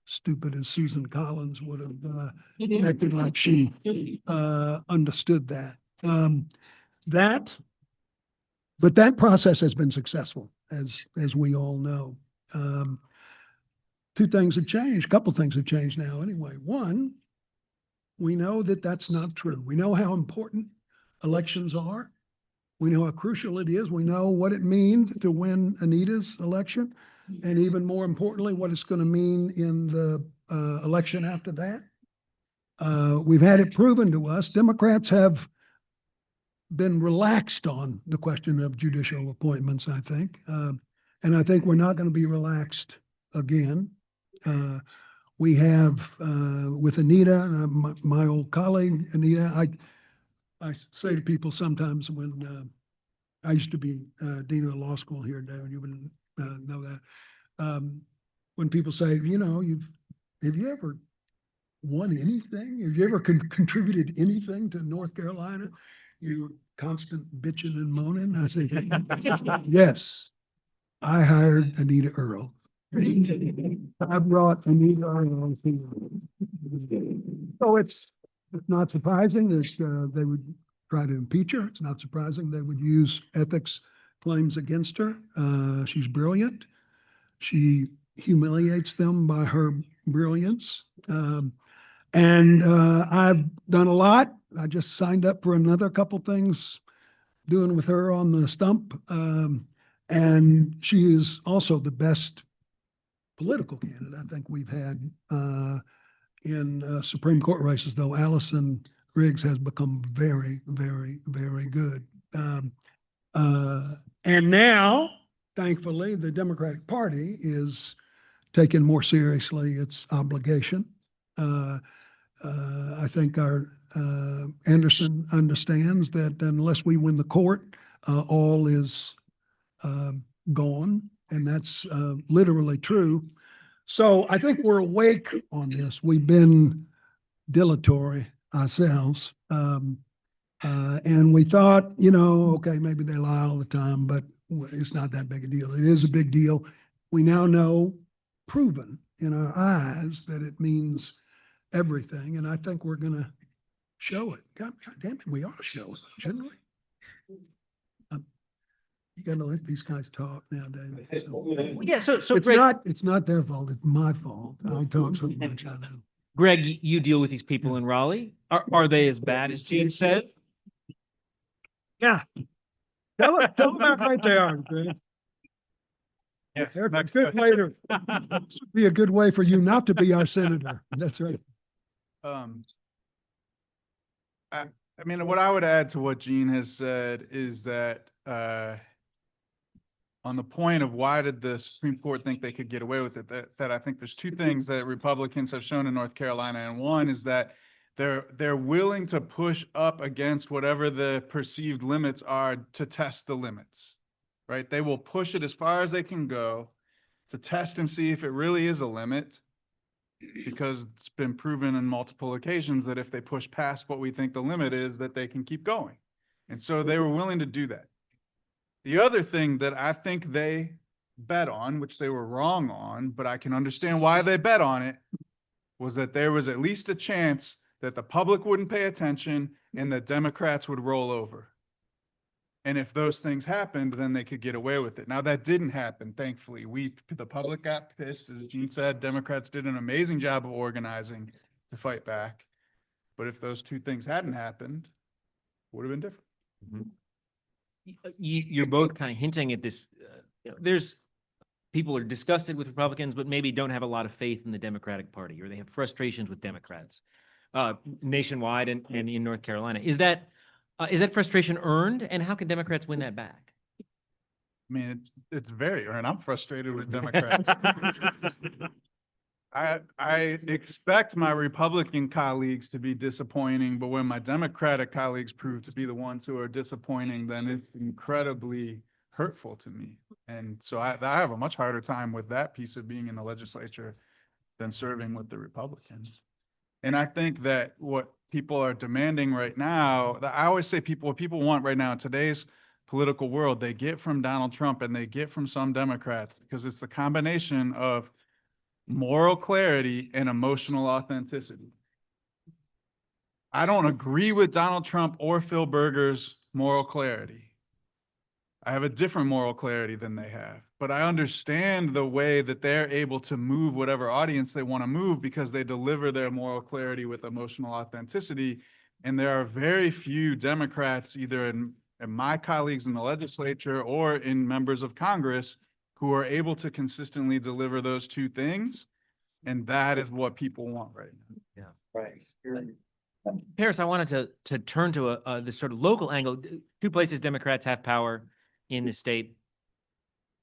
stupid as Susan Collins would have acted like she understood that. But that process has been successful, as we all know. Two things have changed. A couple things have changed now anyway. One, we know that that's not true. We know how important elections are. We know how crucial it is. We know what it means to win Anita's election, and even more importantly, what it's going to mean in the election after that. We've had it proven to us. Democrats have been relaxed on the question of judicial appointments, I think. And I think we're not going to be relaxed again. We have, with Anita, my old colleague, Anita, I say to people sometimes when I used to be dean of the law school here, David, you wouldn't know that. When people say, you know, have you ever won anything? Have you ever contributed anything to North Carolina? You constant bitching and moaning. I say, yes, I hired Anita Earl. I brought Anita Earl here. So it's not surprising that they would try to impeach her. It's not surprising they would use ethics claims against her. She's brilliant. She humiliates them by her brilliance. And I've done a lot. I just signed up for another couple things doing with her on the stump. And she is also the best political candidate I think we've had in Supreme Court races, though Allison Griggs has become very, very, very good. And now, thankfully, the Democratic Party is taking more seriously its obligation. I think our Anderson understands that unless we win the court, all is gone, and that's literally true. So I think we're awake on this. We've been dilatory ourselves, and we thought, you know, okay, maybe they lie all the time, but it's not that big a deal. It is a big deal. We now know, proven in our eyes, that it means everything, and I think we're going to show it. God damn it, we ought to show it, shouldn't we? You got to let these guys talk nowadays. So. Yeah, so It's Greg, it's not their fault. It's my fault. I talk so much. I know. Greg, you deal with these people in Raleigh. Are they as bad as Gene said? Yeah. Tell them how great they are, Greg. Yes, There's a next good way to, be a good way for you not to be our senator. That's right. I mean, what I would add to what Gene has said is that on the point of why did the Supreme Court think they could get away with it, that I think there's two things that Republicans have shown in North Carolina, and one is that they're willing to push up against whatever the perceived limits are to test the limits, right? They will push it as far as they can go to test and see if it really is a limit, because it's been proven on multiple occasions that if they push past what we think the limit is, that they can keep going. And so they were willing to do that. The other thing that I think they bet on, which they were wrong on, but I can understand why they bet on it, was that there was at least a chance that the public wouldn't pay attention and that Democrats would roll over. And if those things happened, then they could get away with it. Now, that didn't happen, thankfully. The public got pissed. As Gene said, Democrats did an amazing job of organizing to fight back. But if those two things hadn't happened, it would have been different. You're both kind of hinting at this. There's people are disgusted with Republicans, but maybe don't have a lot of faith in the Democratic Party, or they have frustrations with Democrats nationwide and in North Carolina. Is that frustration earned, and how can Democrats win that back? I mean, it's very earned. I'm frustrated with Democrats. I expect my Republican colleagues to be disappointing, but when my Democratic colleagues prove to be the ones who are disappointing, then it's incredibly hurtful to me. And so I have a much harder time with that piece of being in the legislature than serving with the Republicans. And I think that what people are demanding right now, I always say what people want right now in today's political world, they get from Donald Trump and they get from some Democrats, because it's the combination of moral clarity and emotional authenticity. I don't agree with Donald Trump or Phil Berger's moral clarity. I have a different moral clarity than they have, but I understand the way that they're able to move whatever audience they want to move, because they deliver their moral clarity with emotional authenticity. And there are very few Democrats, either in my colleagues in the legislature or in members of Congress, who are able to consistently deliver those two things. And that is what people want right now. Yeah. Right. Paris, I wanted to turn to this sort of local angle. Two places Democrats have power in the state,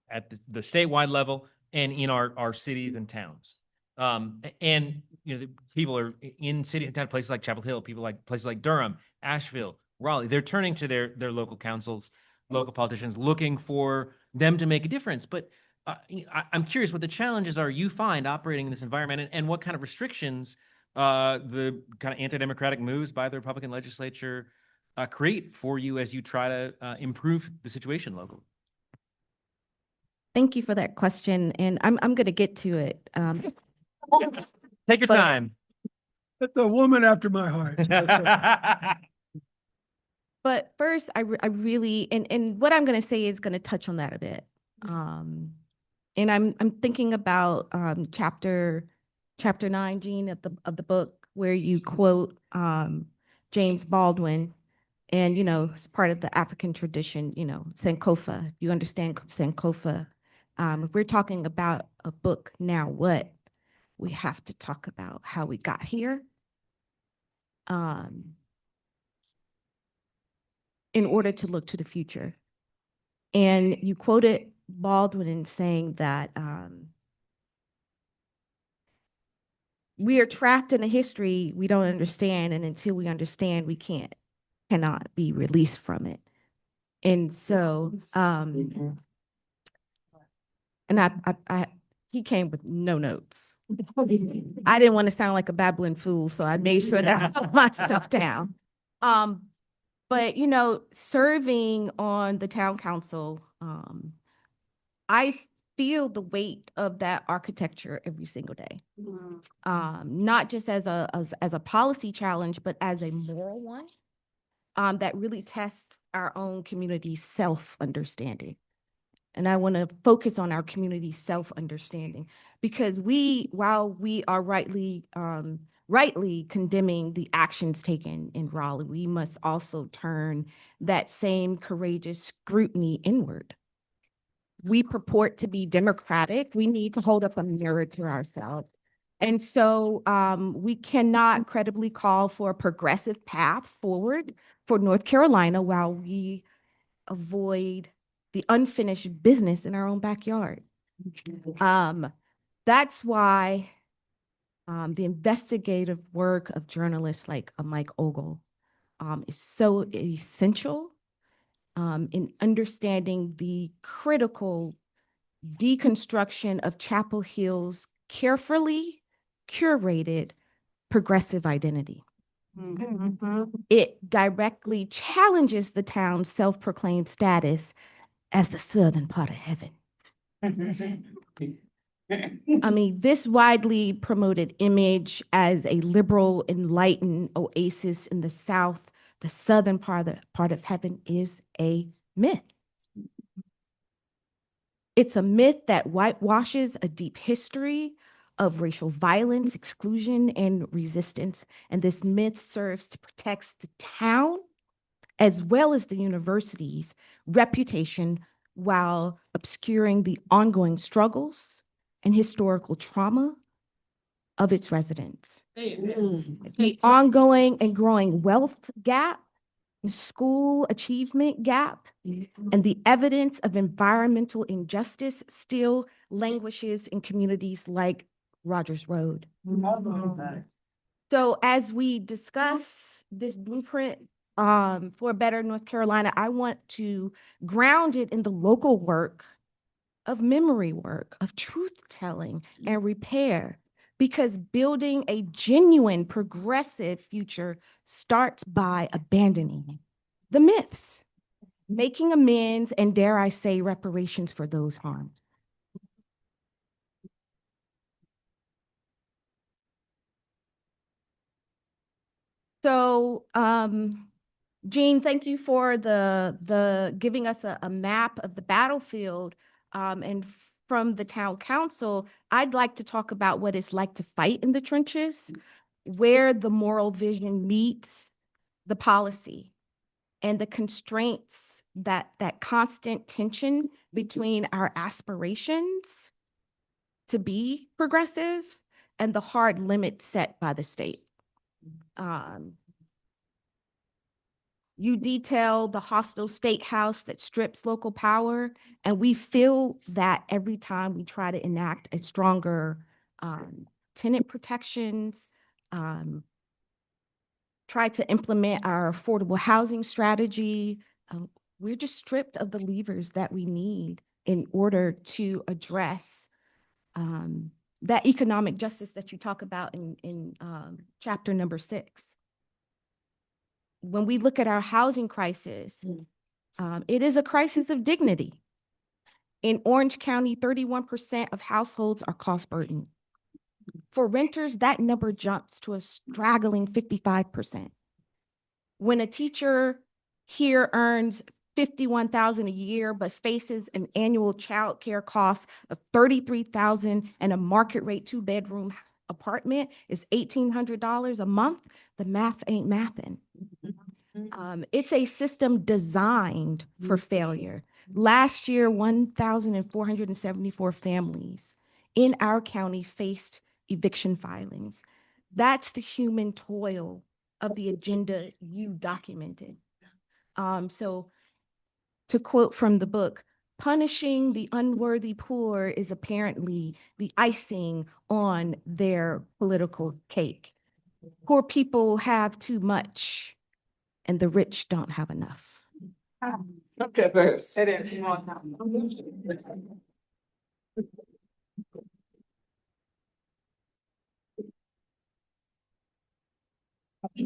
at the statewide level and in our cities and towns. And the people are in cities and towns, places like Chapel Hill, places like Durham, Asheville, Raleigh. They're turning to their local councils, local politicians, looking for them to make a difference. But I'm curious what the challenges are you find operating in this environment, and what kind of restrictions the kind of anti-democratic moves by the Republican legislature create for you as you try to improve the situation locally. Thank you for that question, and I'm going to get to it. Take your time. That's a woman after my heart. But first, I really, and what I'm going to say is going to touch on that a bit. And I'm thinking about chapter 9, Gene, of the book, where you quote James Baldwin, and it's part of the African tradition. Sankofa. You understand Sankofa? If we're talking about a book, now what? We have to talk about how we got here. In order to look to the future. And you quoted Baldwin in saying that we are trapped in a history we don't understand, and until we understand, we cannot be released from it. And so, and he came with no notes. I didn't want to sound like a babbling fool, so I made sure that I put my stuff down. But, serving on the town council, I feel the weight of that architecture every single day. Not just as a policy challenge, but as a moral one that really tests our own community's self-understanding. And I want to focus on our community's self-understanding, because while we are rightly condemning the actions taken in Raleigh, we must also turn that same courageous scrutiny inward. we purport to be democratic, we need to hold up a mirror to ourselves. And so we cannot credibly call for a progressive path forward for North Carolina while we avoid the unfinished business in our own backyard. That's why the investigative work of journalists like Mike Ogle is so essential in understanding the critical deconstruction of Chapel Hill's carefully curated progressive identity. It directly challenges the town's self-proclaimed status as the southern part of heaven. I mean, this widely promoted image as a liberal, enlightened oasis in the South, the southern part of heaven, is a myth. It's a myth that whitewashes a deep history of racial violence, exclusion, and resistance. And this myth serves to protect the town as well as the university's reputation while obscuring the ongoing struggles and historical trauma of its residents. The ongoing and growing wealth gap, school achievement gap, and the evidence of environmental injustice still languishes in communities like Rogers Road. So as we discuss this blueprint for a better North Carolina, I want to ground it in the local work of memory work, of truth-telling and repair, because building a genuine progressive future starts by abandoning the myths, making amends, and dare I say, reparations for those harmed. So, Gene, thank you for the giving us a map of the battlefield. And from the town council, I'd like to talk about what it's like to fight in the trenches, where the moral vision meets the policy, and the constraints, that constant tension between our aspirations to be progressive and the hard limits set by the state. You detail the hostile state house that strips local power, and we feel that every time we try to enact a stronger tenant protections, try to implement our affordable housing strategy, we're just stripped of the levers that we need in order to address that economic justice that you talk about in chapter number 6. When we look at our housing crisis, it is a crisis of dignity. In Orange County, 31% of households are cost burdened. For renters, that number jumps to a straggling 55%. When a teacher here earns $51,000 a year, but faces an annual child care cost of $33,000 and a market rate 2-bedroom apartment is $1,800 a month, the math ain't mathing. It's a system designed for failure. Last year, 1,474 families in our county faced eviction filings. That's the human toil of the agenda you documented. So to quote from the book, punishing the unworthy poor is apparently the icing on their political cake. Poor people have too much, and the rich don't have enough. Okay, verse.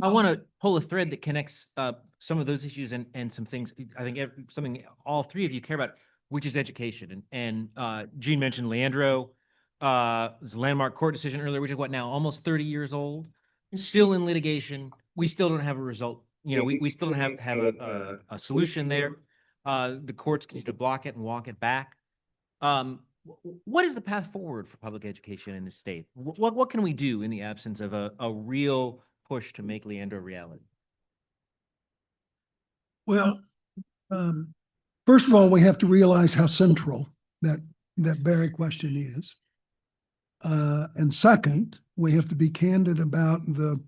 I want to pull a thread that connects some of those issues and some things. I think something all three of you care about, which is education. And Gene mentioned Leandro, there's a landmark court decision earlier, which is what now, almost 30 years old, still in litigation. We still don't have a result. You know, we still don't have a solution there. The courts continue to block it and walk it back. What is the path forward for public education in the state? What can we do in the absence of a real push to make Leandro reality? Well, first of all, we have to realize how central that very question is. And second, we have to be candid about the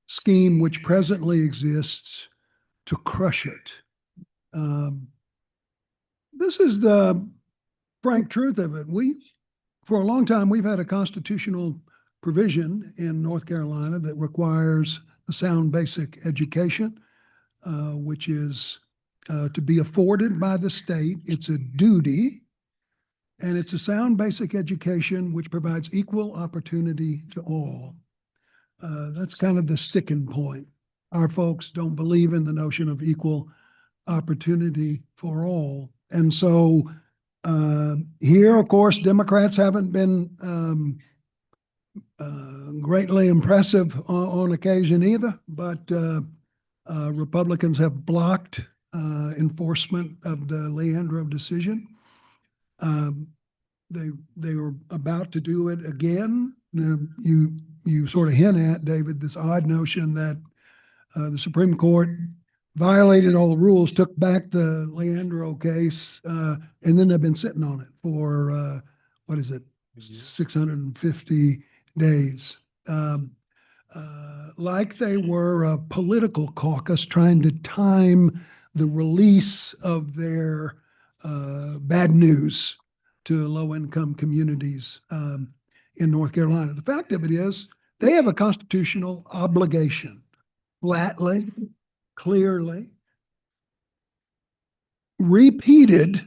scheme which presently exists to crush it. This is the frank truth of it. For a long time, we've had a constitutional provision in North Carolina that requires a sound basic education, which is to be afforded by the state. It's a duty, and it's a sound basic education which provides equal opportunity to all. That's kind of the sticking point. Our folks don't believe in the notion of equal opportunity for all. And so here, of course, Democrats haven't been greatly impressive on occasion either, but Republicans have blocked enforcement of the Leandro decision. They were about to do it again. You sort of hint at, David, this odd notion that the Supreme Court violated all the rules, took back the Leandro case, and then they've been sitting on it for, 650 days. Like they were a political caucus trying to time the release of their bad news to low-income communities in North Carolina. The fact of it is, they have a constitutional obligation, flatly, clearly, repeated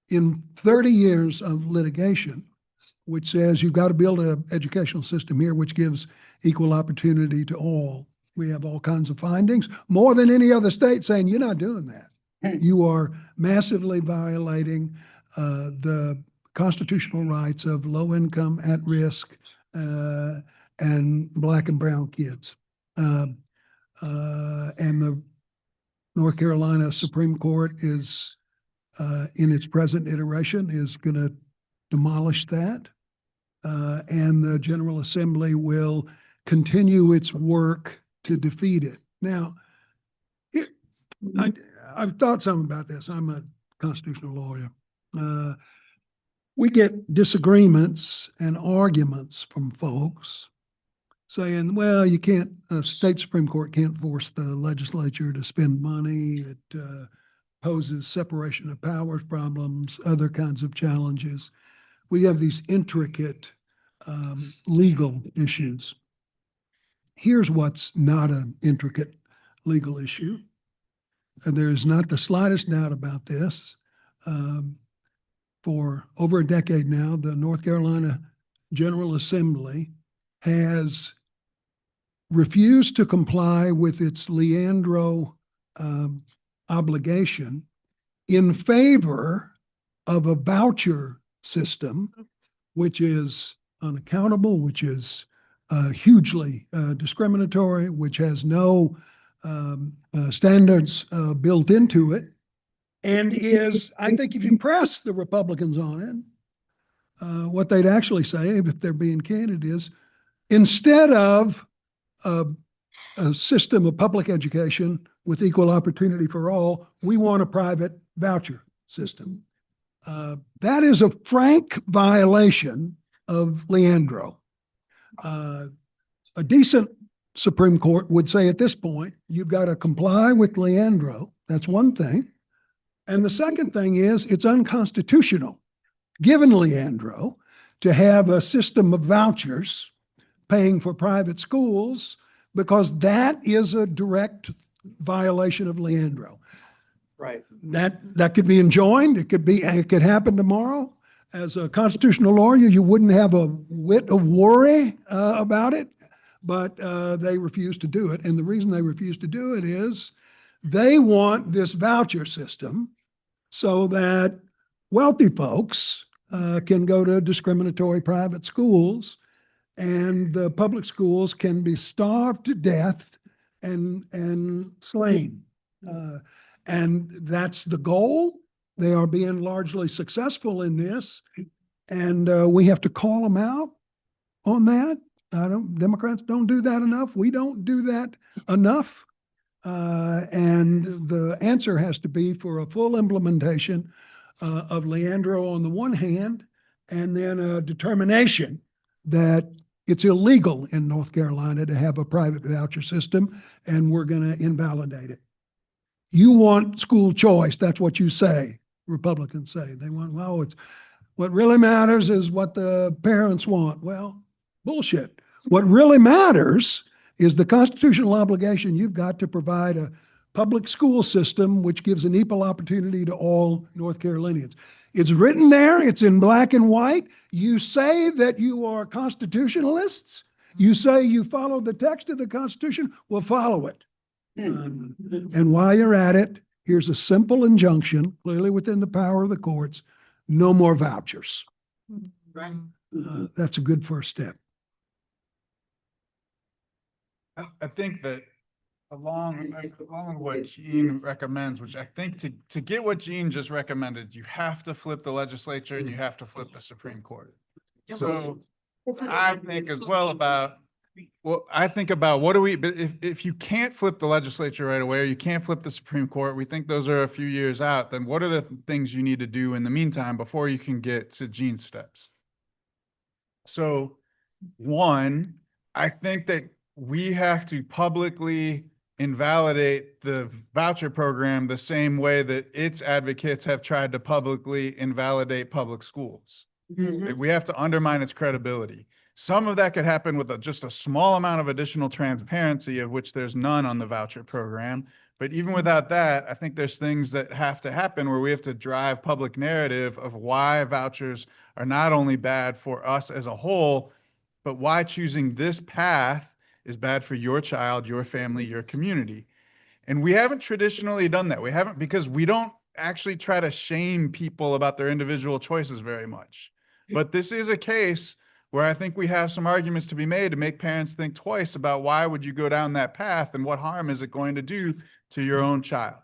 in 30 years of litigation, which says you've got to build an educational system here which gives equal opportunity to all. We have all kinds of findings, more than any other state, saying you're not doing that. You are massively violating the constitutional rights of low-income, at-risk, and Black and brown kids. And the North Carolina Supreme Court is, in its present iteration, is going to demolish that. And the General Assembly will continue its work to defeat it. Now, I've thought some about this. I'm a constitutional lawyer. We get disagreements and arguments from folks saying, well, you can't, state Supreme Court can't force the legislature to spend money. It poses separation of powers problems, other kinds of challenges. We have these intricate legal issues. Here's what's not an intricate legal issue. There's not the slightest doubt about this. For over a decade now, the North Carolina General Assembly has refused to comply with its Leandro obligation in favor of a voucher system, which is unaccountable, which is hugely discriminatory, which has no standards built into it, and is, I think if you press the Republicans on it, what they'd actually say, if they're being candid, is instead of a system of public education with equal opportunity for all, we want a private voucher system. That is a frank violation of Leandro. A decent Supreme Court would say at this point, you've got to comply with Leandro. That's one thing. And the second thing is it's unconstitutional, given Leandro, to have a system of vouchers paying for private schools, because that is a direct violation of Leandro. Right. That could be enjoined. It could happen tomorrow. As a constitutional lawyer, you wouldn't have a whit of worry about it, but they refuse to do it. And the reason they refuse to do it is they want this voucher system so that wealthy folks can go to discriminatory private schools, and the public schools can be starved to death and slain. And that's the goal. They are being largely successful in this, and we have to call them out on that. Democrats don't do that enough. We don't do that enough. And the answer has to be for a full implementation of Leandro on the one hand, and then a determination that it's illegal in North Carolina to have a private voucher system, and we're going to invalidate it. You want school choice. That's what you say. Republicans say they want, well, it's what really matters is what the parents want. Well, bullshit. What really matters is the constitutional obligation you've got to provide a public school system which gives an equal opportunity to all North Carolinians. It's written there. It's in black and white. You say that you are constitutionalists. You say you follow the text of the Constitution. Well, follow it. And while you're at it, here's a simple injunction, clearly within the power of the courts: no more vouchers. Right. That's a good first step. I think that along what Gene recommends, which I think to get what Gene just recommended, you have to flip the legislature and you have to flip the Supreme Court. So I think as well about, well, I think about what do we, but if you can't flip the legislature right away, or you can't flip the Supreme Court, we think those are a few years out, then what are the things you need to do in the meantime before you can get to Gene's steps? So one, I think that we have to publicly invalidate the voucher program the same way that its advocates have tried to publicly invalidate public schools. Mhm. We have to undermine its credibility. Some of that could happen with just a small amount of additional transparency, of which there's none on the voucher program. But even without that, I think there's things that have to happen where we have to drive public narrative of why vouchers are not only bad for us as a whole, but why choosing this path is bad for your child, your family, your community. And we haven't traditionally done that. We haven't, because we don't actually try to shame people about their individual choices very much. But this is a case where I think we have some arguments to be made to make parents think twice about why would you go down that path and what harm is it going to do to your own child.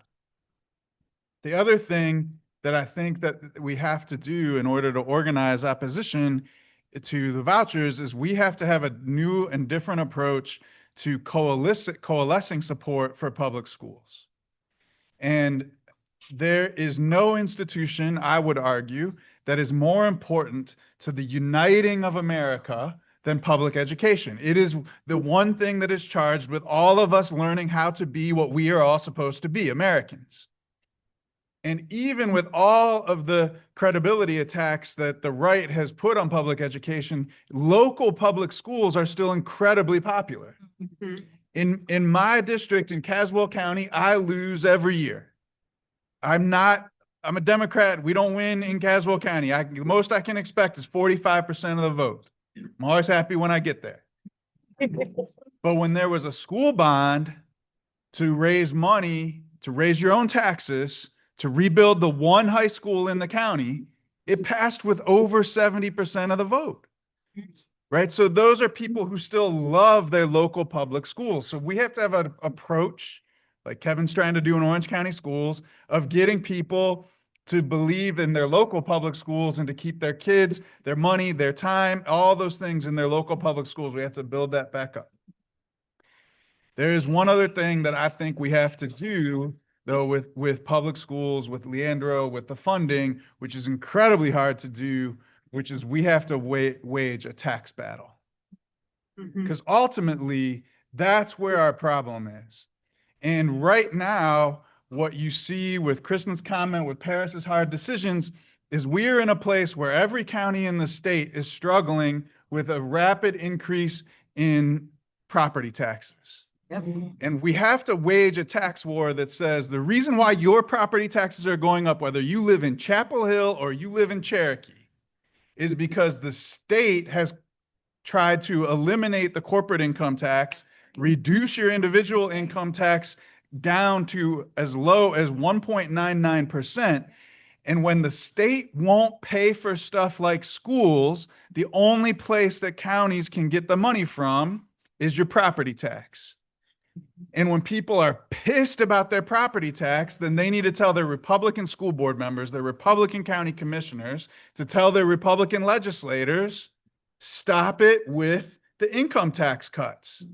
The other thing that I think that we have to do in order to organize opposition to the vouchers is we have to have a new and different approach to coalescing support for public schools. And there is no institution, I would argue, that is more important to the uniting of America than public education. It is the one thing that is charged with all of us learning how to be what we are all supposed to be, Americans. And even with all of the credibility attacks that the right has put on public education, local public schools are still incredibly popular. Mhm. In my district in Caswell County, I lose every year. I'm a Democrat. We don't win in Caswell County. The most I can expect is 45% of the vote. I'm always happy when I get there. But when there was a school bond to raise money, to raise your own taxes, to rebuild the one high school in the county, it passed with over 70% of the vote. Right? So those are people who still love their local public schools. So we have to have an approach, like Kevin's trying to do in Orange County schools, of getting people to believe in their local public schools and to keep their kids, their money, their time, all those things in their local public schools. We have to build that back up. There is one other thing that I think we have to do, though, with public schools, with Leandro, with the funding, which is incredibly hard to do, which is we have to wage a tax battle. Mhm. Because ultimately, that's where our problem is. And right now, what you see with Kristen's comment, with Paris's hard decisions, is we're in a place where every county in the state is struggling with a rapid increase in property taxes. Yep. And we have to wage a tax war that says the reason why your property taxes are going up, whether you live in Chapel Hill or you live in Cherokee, is because the state has tried to eliminate the corporate income tax, reduce your individual income tax down to as low as 1.99%. And when the state won't pay for stuff like schools, the only place that counties can get the money from is your property tax. And when people are pissed about their property tax, then they need to tell their Republican school board members, their Republican county commissioners, to tell their Republican legislators, stop it with the income tax cuts.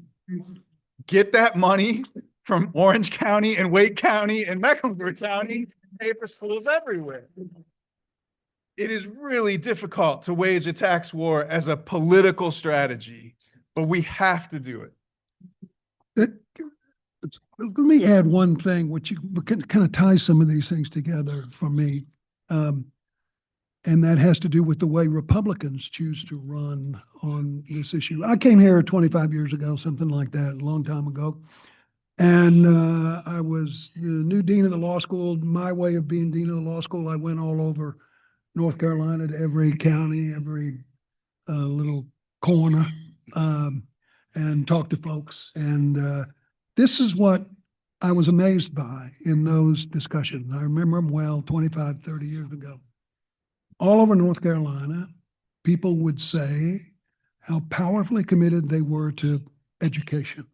Get that money from Orange County and Wake County and Mecklenburg County, pay for schools everywhere. it is really difficult to wage a tax war as a political strategy, but we have to do it. Let me add one thing, which kind of ties some of these things together for me. And that has to do with the way Republicans choose to run on this issue. I came here 25 years ago, something like that, a long time ago. And I was the new dean of the law school. My way of being dean of the law school, I went all over North Carolina to every county, every little corner, and talked to folks. And this is what I was amazed by in those discussions. I remember them well, 25, 30 years ago. All over North Carolina, people would say how powerfully committed they were to education,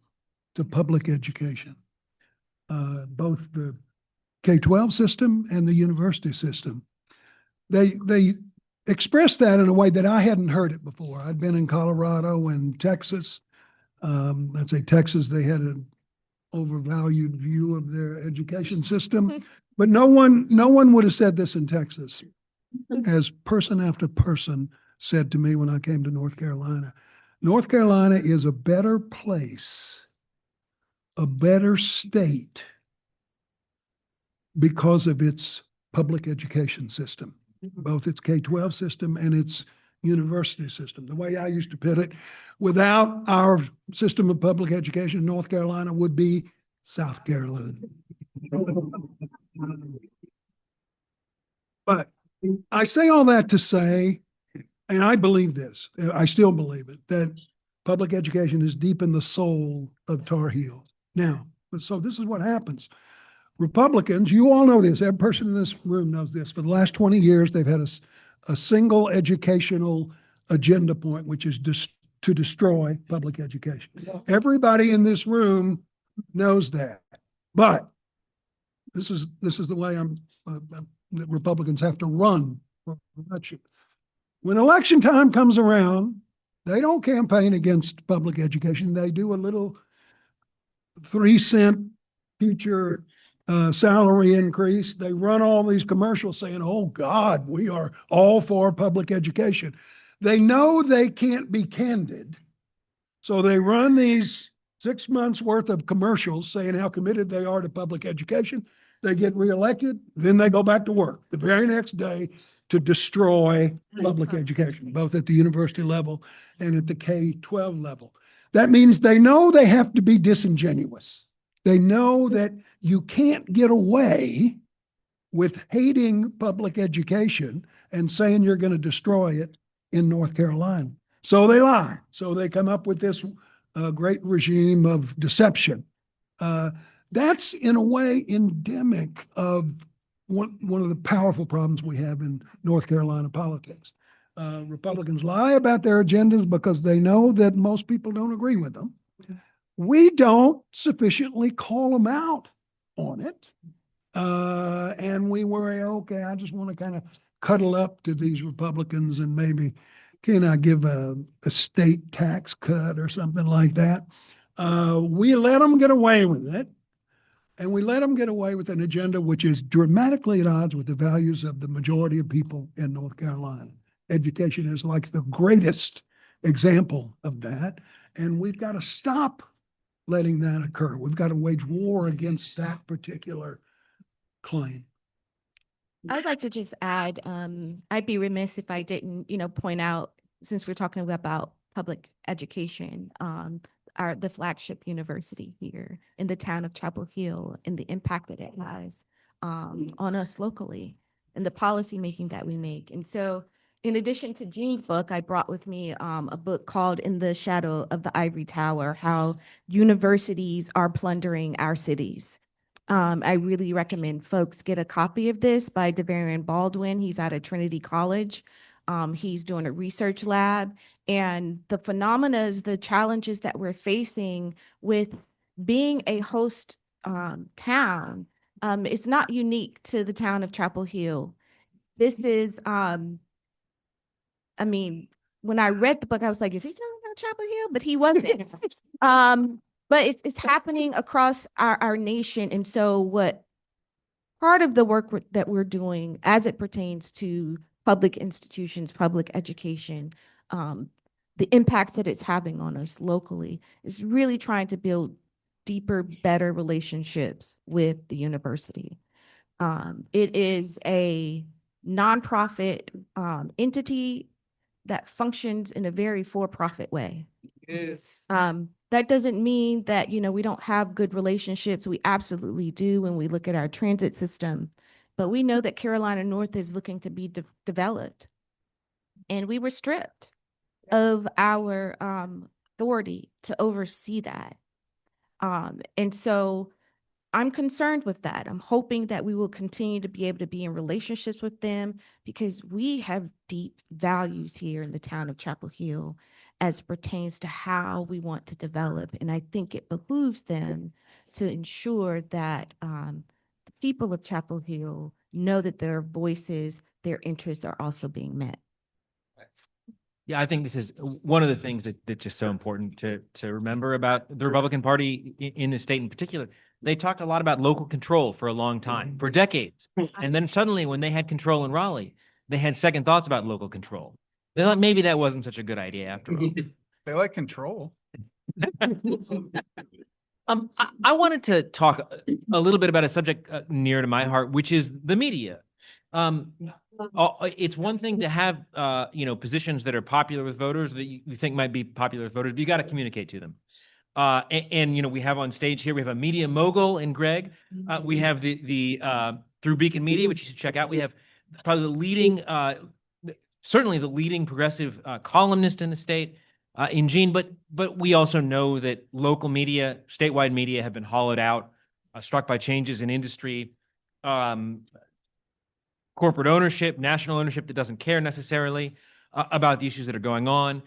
to public education, both the K-12 system and the university system. They expressed that in a way that I hadn't heard it before. I'd been in Colorado and Texas. I'd say Texas, they had an overvalued view of their education system, but no one would have said this in Texas. As person after person said to me when I came to North Carolina, North Carolina is a better place, a better state because of its public education system, both its K-12 system and its university system. The way I used to put it, without our system of public education, North Carolina would be South Carolina. But I say all that to say, and I believe this, I still believe it, that public education is deep in the soul of Tar Heels. Now, so this is what happens. Republicans, you all know this, every person in this room knows this. For the last 20 years, they've had a single educational agenda point, which is to destroy public education. Everybody in this room knows that. But this is the way that Republicans have to run for election. When election time comes around, they don't campaign against public education. They do a little 3-cent future salary increase. They run all these commercials saying, oh God, we are all for public education. They know they can't be candid. So they run these 6 months worth of commercials saying how committed they are to public education. They get reelected, then they go back to work the very next day to destroy public education, both at the university level and at the K-12 level. That means they know they have to be disingenuous. They know that you can't get away with hating public education and saying you're going to destroy it in North Carolina. So they lie. So they come up with this great regime of deception. That's in a way endemic of one of the powerful problems we have in North Carolina politics. Republicans lie about their agendas because they know that most people don't agree with them. We don't sufficiently call them out on it. And we worry, okay, I just want to kind of cuddle up to these Republicans and maybe, can I give a state tax cut or something like that? We let them get away with it. And we let them get away with an agenda which is dramatically at odds with the values of the majority of people in North Carolina. Education is like the greatest example of that. And we've got to stop letting that occur. We've got to wage war against that particular claim. I'd like to just add, I'd be remiss if I didn't, point out, since we're talking about public education, the flagship university here in the town of Chapel Hill and the impact that it has on us locally and the policy making that we make. And so in addition to Gene's book, I brought with me a book called In the Shadow of the Ivory Tower, How Universities Are Plundering Our Cities. I really recommend folks get a copy of this by Devarian Baldwin. He's out of Trinity College. He's doing a research lab, and the phenomena, the challenges that we're facing with being a host town, it's not unique to the town of Chapel Hill. This is, when I read the book, I was like, is he talking about Chapel Hill? But he wasn't. But it's happening across our nation. And so part of the work that we're doing as it pertains to public institutions, public education, the impacts that it's having on us locally, is really trying to build deeper, better relationships with the university. It is a nonprofit entity that functions in a very for-profit way. Yes. That doesn't mean that, we don't have good relationships. We absolutely do when we look at our transit system. But we know that Carolina North is looking to be developed. And we were stripped of our authority to oversee that. And so I'm concerned with that. I'm hoping that we will continue to be able to be in relationships with them, because we have deep values here in the town of Chapel Hill as pertains to how we want to develop. And I think it behooves them to ensure that the people of Chapel Hill know that their voices, their interests are also being met. Yeah, I think this is one of the things that's just so important to remember about the Republican Party in the state in particular. They talked a lot about local control for a long time, for decades. And then suddenly when they had control in Raleigh, they had second thoughts about local control. They thought maybe that wasn't such a good idea after all. They like control. I wanted to talk a little bit about a subject near to my heart, which is the media. It's one thing to have, positions that are popular with voters that you think might be popular with voters, but you got to communicate to them. We have on stage here, we have a media mogul in Graig. We have the through Beacon Media, which you should check out. We have probably the leading, certainly the leading progressive columnist in the state, in Gene. But we also know that local media, statewide media, have been hollowed out, struck by changes in industry. Corporate ownership, national ownership that doesn't care necessarily about the issues that are going on.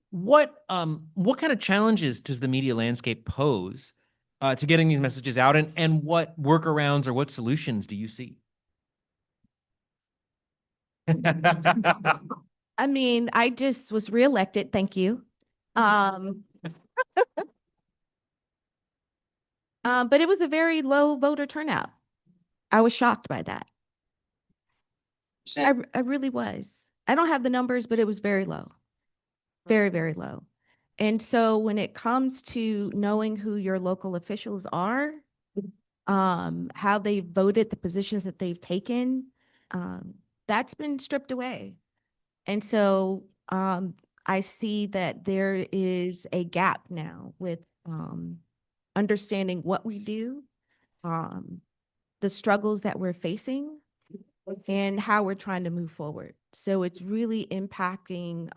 What kind of challenges does the media landscape pose to getting these messages out, and what workarounds or what solutions do you see? I mean, I just was reelected. Thank you. But it was a very low voter turnout. I was shocked by that. I really was. I don't have the numbers, but it was very low. Very, very low. And so when it comes to knowing who your local officials are, how they voted, the positions that they've taken, that's been stripped away. And so I see that there is a gap now with understanding what we do, the struggles that we're facing, and how we're trying to move forward. So it's really impacting,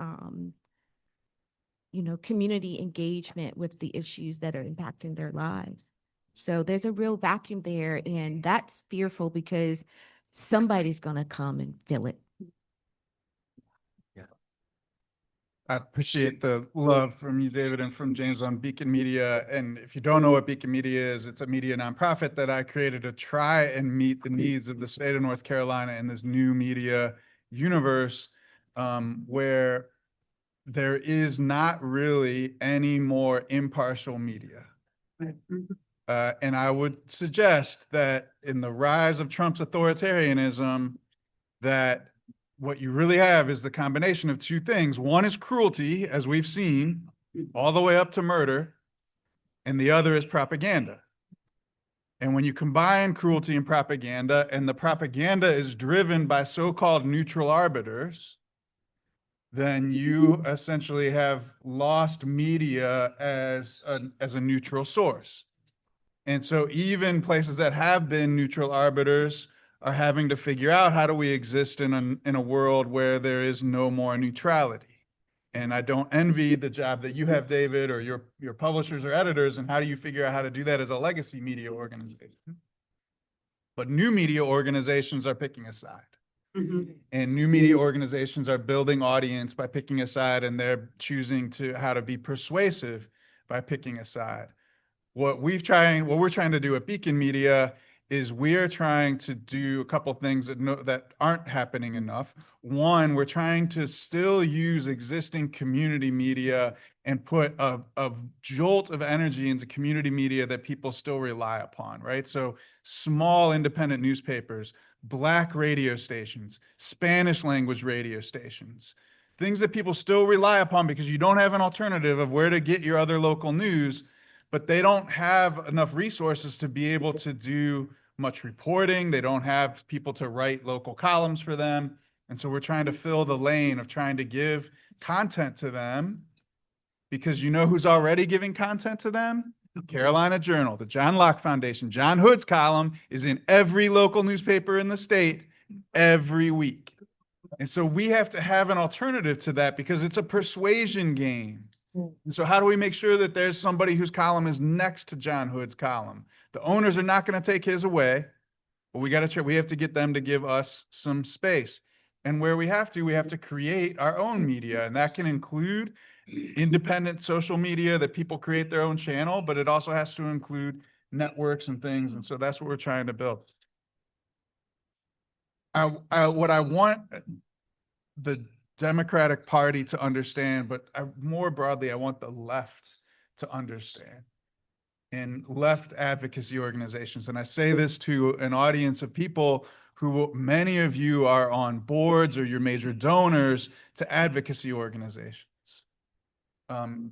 community engagement with the issues that are impacting their lives. So there's a real vacuum there, and that's fearful because somebody's going to come and fill it. I appreciate the love from you, David, and from James on Beacon Media. And if you don't know what Beacon Media is, it's a media nonprofit that I created to try and meet the needs of the state of North Carolina in this new media universe, where there is not really any more impartial media. And I would suggest that in the rise of Trump's authoritarianism, that what you really have is the combination of two things. One is cruelty, as we've seen, all the way up to murder, and the other is propaganda. And when you combine cruelty and propaganda, and the propaganda is driven by so-called neutral arbiters, then you essentially have lost media as a neutral source. And so even places that have been neutral arbiters are having to figure out, how do we exist in a world where there is no more neutrality? And I don't envy the job that you have, David, or your publishers or editors, and how do you figure out how to do that as a legacy media organization? But new media organizations are picking a side. And new media organizations are building audience by picking a side, and they're choosing how to be persuasive by picking a side. What we're trying to do at Beacon Media is we are trying to do a couple things that aren't happening enough. One, we're trying to still use existing community media and put a jolt of energy into community media that people still rely upon, right? So small independent newspapers, Black radio stations, Spanish language radio stations, things that people still rely upon because you don't have an alternative of where to get your other local news, but they don't have enough resources to be able to do much reporting. They don't have people to write local columns for them. And so we're trying to fill the lane of trying to give content to them, because you know who's already giving content to them? Carolina Journal, the John Locke Foundation. John Hood's column is in every local newspaper in the state every week. And so we have to have an alternative to that because it's a persuasion game. And so how do we make sure that there's somebody whose column is next to John Hood's column? The owners are not going to take his away, but we have to get them to give us some space. And where we have to create our own media. And that can include independent social media that people create their own channel, but it also has to include networks and things. And so that's what we're trying to build. What I want the Democratic Party to understand, but more broadly, I want the left to understand, and left advocacy organizations. And I say this to an audience of people who, many of you are on boards or you're major donors to advocacy organizations.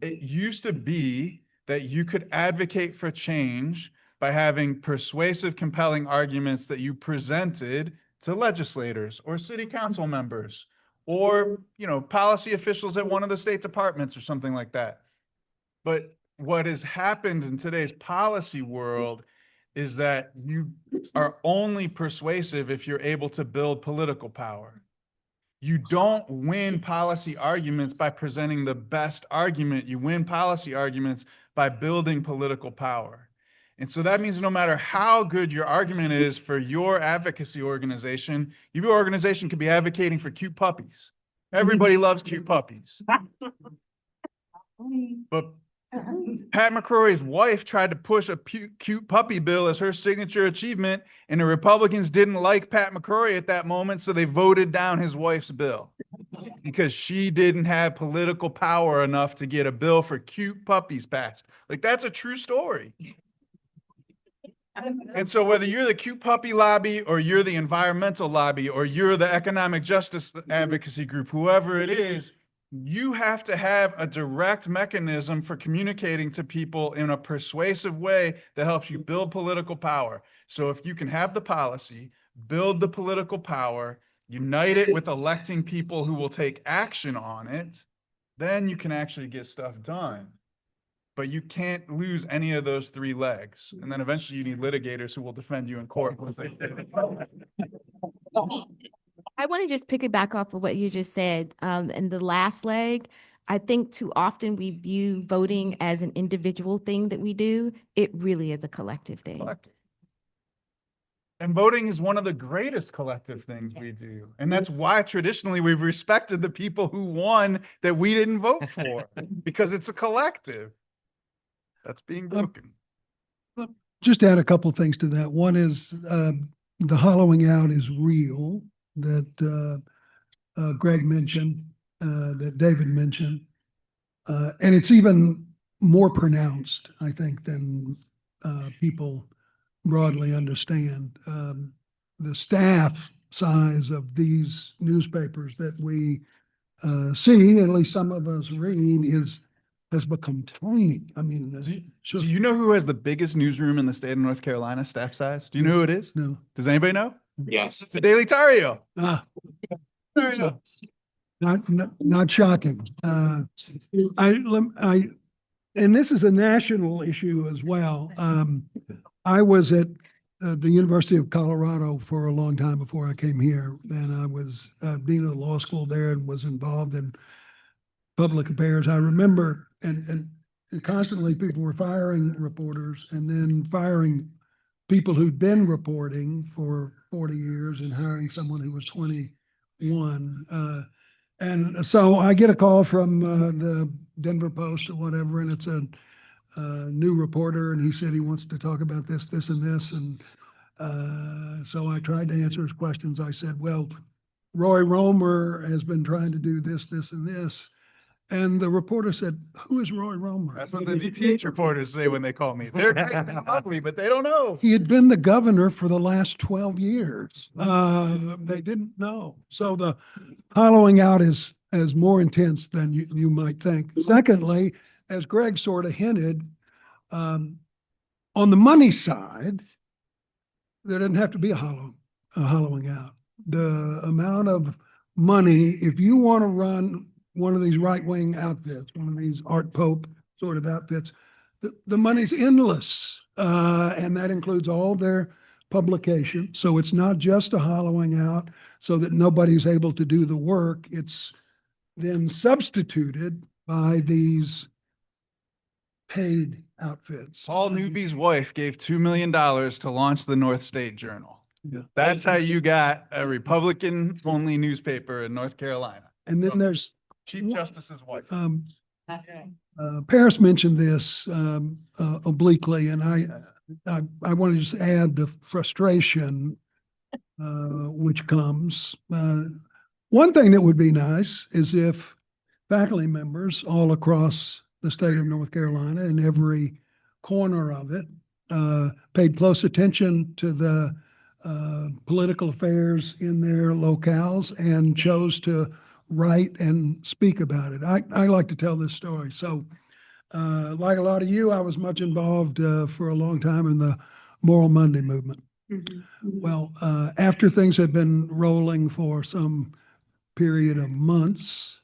It used to be that you could advocate for change by having persuasive, compelling arguments that you presented to legislators or city council members or, policy officials at one of the state departments or something like that. But what has happened in today's policy world is that you are only persuasive if you're able to build political power. You don't win policy arguments by presenting the best argument. You win policy arguments by building political power. And so that means no matter how good your argument is for your advocacy organization, your organization could be advocating for cute puppies. Everybody loves cute puppies. But Pat McCrory's wife tried to push a cute puppy bill as her signature achievement, and the Republicans didn't like Pat McCrory at that moment, so they voted down his wife's bill because she didn't have political power enough to get a bill for cute puppies passed. Like, that's a true story. And so whether you're the cute puppy lobby or you're the environmental lobby or you're the economic justice advocacy group, whoever it is, you have to have a direct mechanism for communicating to people in a persuasive way that helps you build political power. So if you can have the policy, build the political power, unite it with electing people who will take action on it, then you can actually get stuff done. But you can't lose any of those three legs. And then eventually you need litigators who will defend you in court. I want to just pick it back off of what you just said. And the last leg, I think too often we view voting as an individual thing that we do. It really is a collective thing. Collective. And voting is one of the greatest collective things we do. And that's why traditionally we've respected the people who won that we didn't vote for, because it's a collective that's being broken. Just add a couple of things to that. One is the hollowing out is real, that Greg mentioned, that David mentioned. And it's even more pronounced, I think, than people broadly understand. The staff size of these newspapers that we see, at least some of us read, has become tiny. I mean, Do you know who has the biggest newsroom in the state of North Carolina, staff size? Do you know who it is? No. Does anybody know? Yes. It's the Daily Tario. So, not shocking. And this is a national issue as well. I was at the University of Colorado for a long time before I came here, and I was dean of the law school there and was involved in public affairs. I remember, and constantly people were firing reporters and then firing people who'd been reporting for 40 years and hiring someone who was 21. And so I get a call from the Denver Post or whatever, and it's a new reporter, and he said he wants to talk about this, and this. And So I tried to answer his questions. I said, well, Roy Romer has been trying to do this, this, and this. And the reporter said, who is Roy Romer? That's what the DTH reporters say when they call me. They're great, they're lovely, but they don't know. He had been the governor for the last 12 years. They didn't know. So the hollowing out is more intense than you might think. Secondly, as Greg sort of hinted, on the money side, there doesn't have to be a hollowing out. The amount of money, if you want to run one of these right-wing outfits, one of these Art Pope sort of outfits, the money's endless. And that includes all their publication. So it's not just a hollowing out so that nobody's able to do the work. It's then substituted by these paid outfits. Paul Newby's wife gave $2 million to launch the North State Journal. Yeah. That's how you got a Republican-only newspaper in North Carolina. And then there's Chief Justice's wife. Paris mentioned this obliquely, and I want to just add the frustration which comes. One thing that would be nice is if faculty members all across the state of North Carolina in every corner of it paid close attention to the political affairs in their locales and chose to write and speak about it. I like to tell this story. So like a lot of you, I was much involved for a long time in the Moral Monday movement. Well, after things had been rolling for some period of months,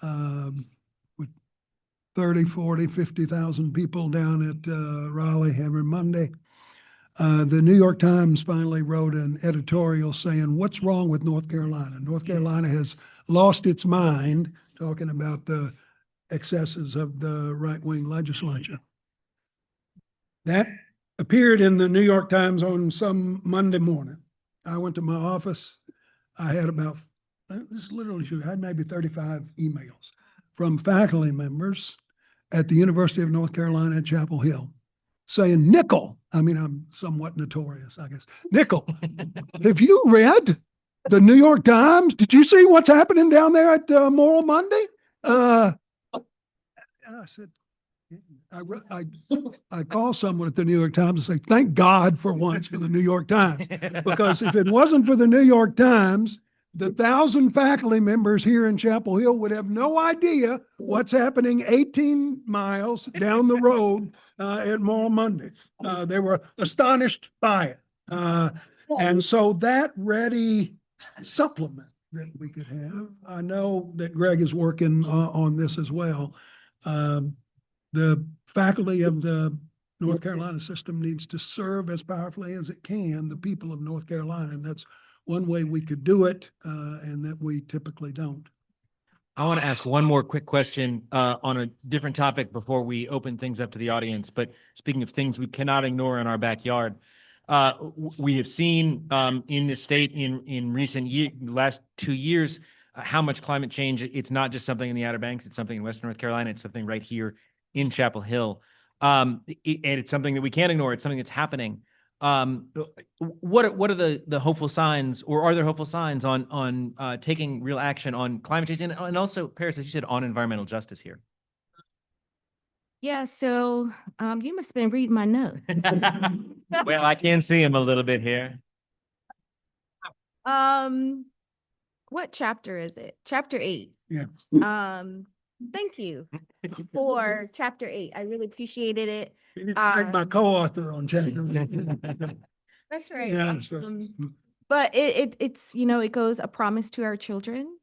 with 30, 40, 50,000 people down at Raleigh every Monday, the New York Times finally wrote an editorial saying, what's wrong with North Carolina? North Carolina has lost its mind, talking about the excesses of the right-wing legislature. That appeared in the New York Times on some Monday morning. I went to my office. I had about, this is literally true, I had maybe 35 emails from faculty members at the University of North Carolina at Chapel Hill saying, Nichol, I mean, I'm somewhat notorious, I guess. Nichol, have you read the New York Times? Did you see what's happening down there at Moral Monday? I said, I call someone at the New York Times and say, thank God for once for the New York Times. Because if it wasn't for the New York Times, the 1,000 faculty members here in Chapel Hill would have no idea what's happening 18 miles down the road at Moral Monday. They were astonished by it. And so that ready supplement that we could have, I know that Greg is working on this as well. The faculty of the North Carolina system needs to serve as powerfully as it can the people of North Carolina, and that's one way we could do it, and that we typically don't. I want to ask one more quick question on a different topic before we open things up to the audience. But speaking of things we cannot ignore in our backyard, we have seen in the state in recent last 2 years how much climate change. It's not just something in the Outer Banks. It's something in Western North Carolina. It's something right here in Chapel Hill, and it's something that we can't ignore. It's something that's happening. What are the hopeful signs, or are there hopeful signs on taking real action on climate change and also, Paris, as you said, on environmental justice here? Yeah, so you must have been reading my notes. Well, I can see him a little bit here. What chapter is it? Chapter 8. Yeah. Thank you for chapter 8. I really appreciated it. I'm my co-author on chapter. That's right. Yeah, that's right. But it's, it goes a promise to our children.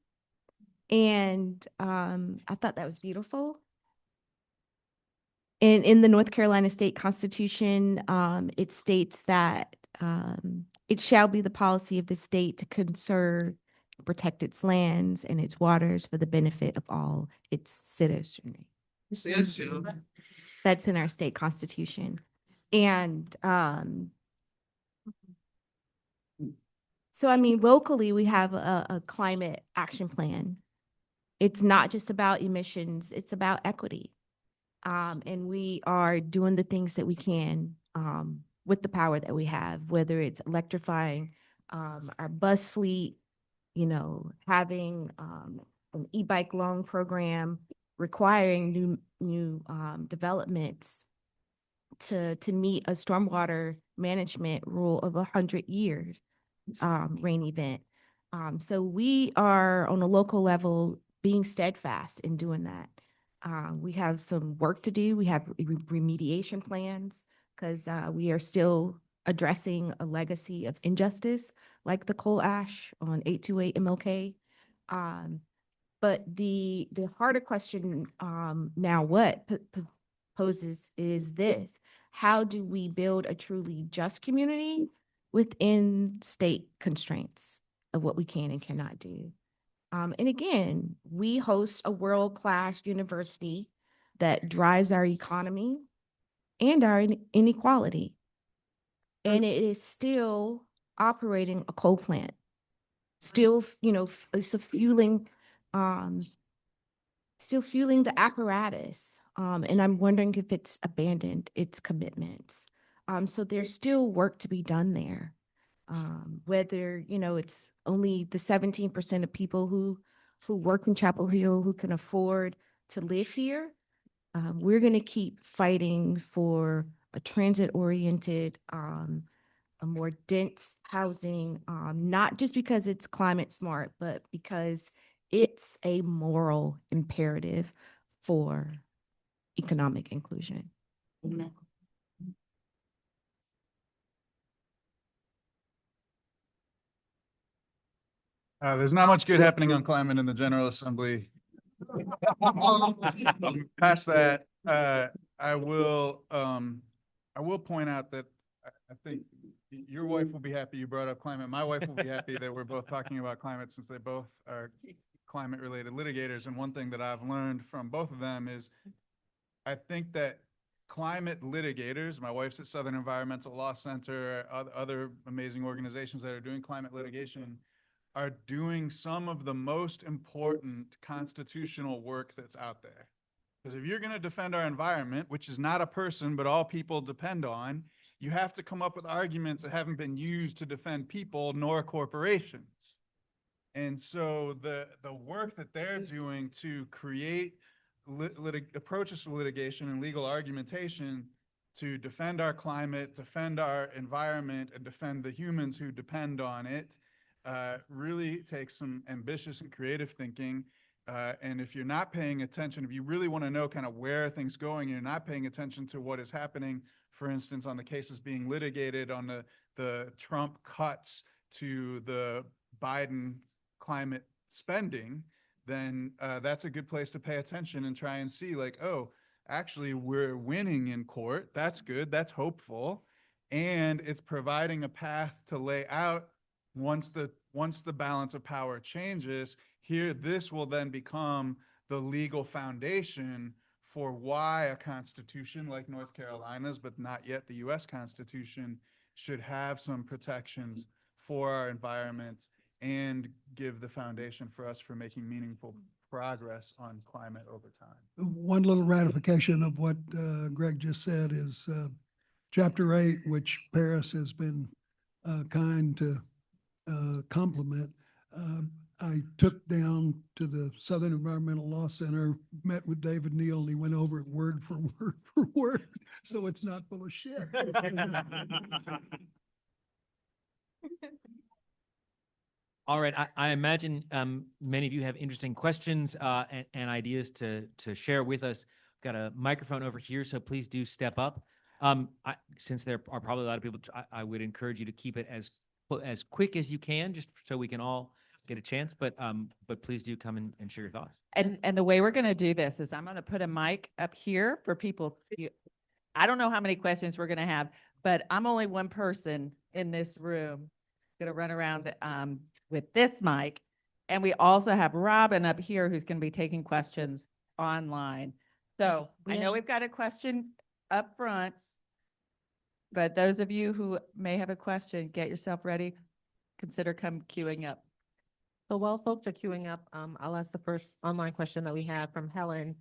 And I thought that was beautiful. And in the North Carolina State Constitution, it states that it shall be the policy of the state to conserve, protect its lands and its waters for the benefit of all its citizenry. That's in our state constitution. And so, I mean, locally, we have a climate action plan. It's not just about emissions, it's about equity. And we are doing the things that we can with the power that we have, whether it's electrifying our bus fleet, having an e-bike loan program, requiring new developments to meet a stormwater management rule of 100 years rain event. So we are on a local level being steadfast in doing that. We have some work to do. We have remediation plans because we are still addressing a legacy of injustice like the coal ash on 828 MLK. But the harder question now poses is this: how do we build a truly just community within state constraints of what we can and cannot do? And again, we host a world-class university that drives our economy and our inequality. And it is still operating a coal plant, still, it's still fueling the apparatus. And I'm wondering if it's abandoned its commitments. So there's still work to be done there. Whether, it's only the 17% of people who work in Chapel Hill who can afford to live here. We're going to keep fighting for a transit-oriented, a more dense housing, not just because it's climate smart, but because it's a moral imperative for economic inclusion. Amen. There's not much good happening on climate in the General Assembly. Past that, I will point out that I think your wife will be happy you brought up climate. My wife will be happy that we're both talking about climate since they both are climate-related litigators. And one thing that I've learned from both of them is I think that climate litigators, my wife's at Southern Environmental Law Center, other amazing organizations that are doing climate litigation, are doing some of the most important constitutional work that's out there. Because if you're going to defend our environment, which is not a person, but all people depend on, you have to come up with arguments that haven't been used to defend people nor corporations. And so the work that they're doing to create approaches to litigation and legal argumentation to defend our climate, defend our environment, and defend the humans who depend on it really takes some ambitious and creative thinking. And if you're not paying attention, if you really want to know kind of where things going, and you're not paying attention to what is happening, for instance, on the cases being litigated on the Trump cuts to the Biden climate spending, then that's a good place to pay attention and try and see like, oh, actually we're winning in court. That's good. That's hopeful. And it's providing a path to lay out once the balance of power changes here, this will then become the legal foundation for why a constitution like North Carolina's, but not yet the US Constitution, should have some protections for our environment and give the foundation for us for making meaningful progress on climate over time. One little ratification of what Greg just said is Chapter 8, which Paris has been kind to compliment. I took down to the Southern Environmental Law Center, met with David Neal, and he went over it word for word for word, so it's not full of shit. All right, I imagine many of you have interesting questions and ideas to share with us. We've got a microphone over here, so please do step up. Since there are probably a lot of people, I would encourage you to keep it as quick as you can, just so we can all get a chance. But please do come and share your thoughts. And the way we're going to do this is I'm going to put a mic up here for people. I don't know how many questions we're going to have, but I'm only one person in this room. Going to run around with this mic, and we also have Robin up here who's going to be taking questions online. So I know we've got a question up front, but those of you who may have a question, get yourself ready. Consider queuing up. So while folks are queuing up, I'll ask the first online question that we have from Helen.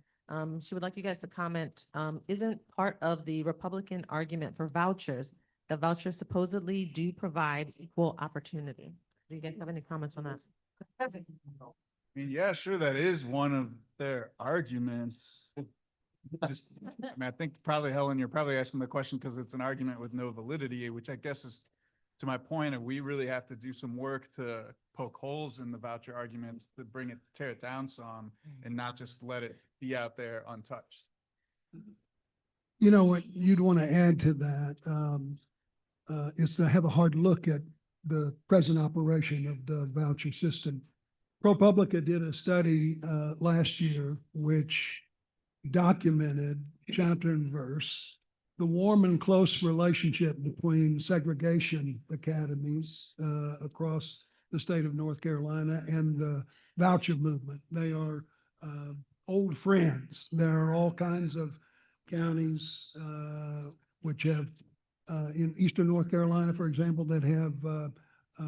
She would like you guys to comment, isn't part of the Republican argument for vouchers The vouchers supposedly do provide equal opportunity. Do you guys have any comments on that? I mean, yeah, sure, that is one of their arguments. Just, I mean, I think probably, Helen, you're probably asking the question because it's an argument with no validity, which I guess is to my point, and we really have to do some work to poke holes in the voucher arguments to bring it, tear it down some, and not just let it be out there untouched. You know, what you'd want to add to that is to have a hard look at the present operation of the voucher system. ProPublica did a study last year which documented chapter and verse the warm and close relationship between segregation academies across the state of North Carolina and the voucher movement. They are old friends. There are all kinds of counties which have in eastern North Carolina, for example, that have a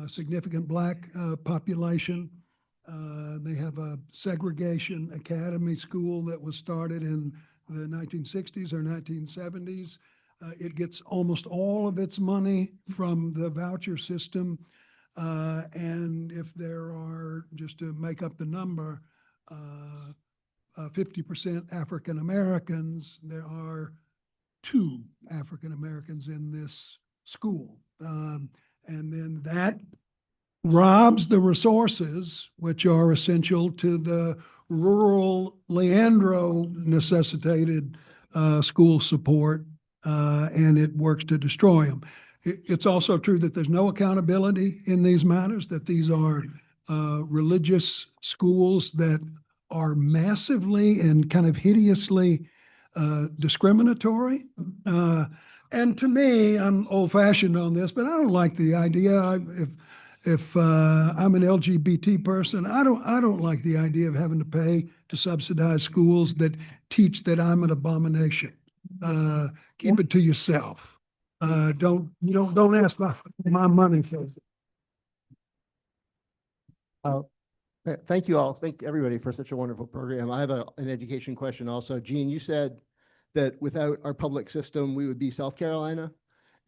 significant Black population. They have a segregation academy school that was started in the 1960s or 1970s. It gets almost all of its money from the voucher system. And if there are, just to make up the number, 50% African Americans, there are 2 African Americans in this school. And then that robs the resources which are essential to the rural Leandro necessitated school support, and it works to destroy them. It's also true that there's no accountability in these matters, that these are religious schools that are massively and kind of hideously discriminatory. And to me, I'm old-fashioned on this, but I don't like the idea. If I'm an LGBT person, I don't like the idea of having to pay to subsidize schools that teach that I'm an abomination. Keep it to yourself. Don't ask my money for it. Thank you all. Thank everybody for such a wonderful program. I have an education question also. Gene, you said that without our public system, we would be South Carolina.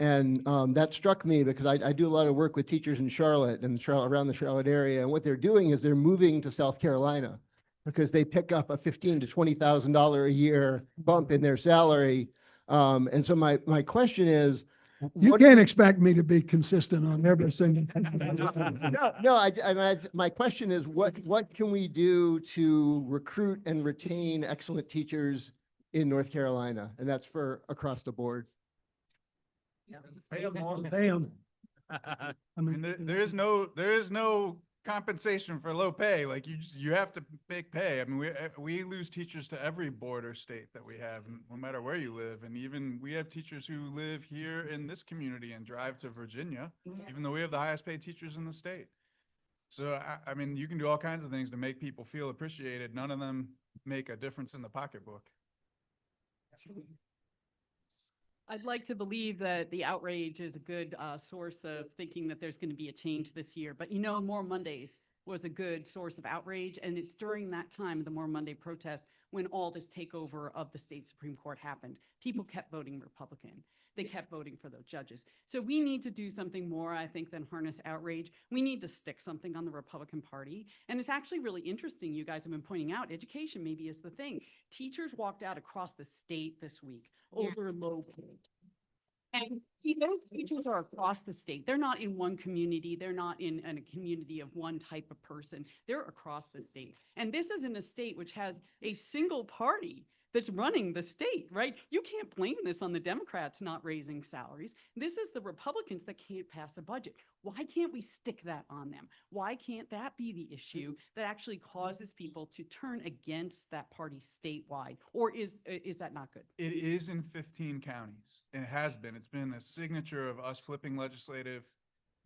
And that struck me because I do a lot of work with teachers in Charlotte and around the Charlotte area. And what they're doing is they're moving to South Carolina because they pick up a $15,000 to $20,000 a year bump in their salary. And so my question is, You can't expect me to be consistent on everything. My question is, what can we do to recruit and retain excellent teachers in North Carolina? And that's for across the board. Pay them more. Pay 'em. I mean, there is no compensation for low pay. Like you have to make pay. I mean, we lose teachers to every border state that we have, no matter where you live. And even we have teachers who live here in this community and drive to Virginia, even though we have the highest paid teachers in the state. So, I mean, you can do all kinds of things to make people feel appreciated. None of them make a difference in the pocketbook. I'd like to believe that the outrage is a good source of thinking that there's going to be a change this year. But you know, More Mondays was a good source of outrage. And it's during that time, the More Monday protest, when all this takeover of the state Supreme Court happened. People kept voting Republican. They kept voting for those judges. So we need to do something more, I think, than harness outrage. We need to stick something on the Republican Party. And it's actually really interesting, you guys have been pointing out, education maybe is the thing. Teachers walked out across the state this week over low pay. And those teachers are across the state. They're not in one community. They're not in a community of one type of person. They're across the state. And this is in a state which has a single party that's running the state, right? You can't blame this on the Democrats not raising salaries. This is the Republicans that can't pass a budget. Why can't we stick that on them? Why can't that be the issue that actually causes people to turn against that party statewide? Or is that not good? It is in 15 counties, and it has been. It's been a signature of us flipping legislative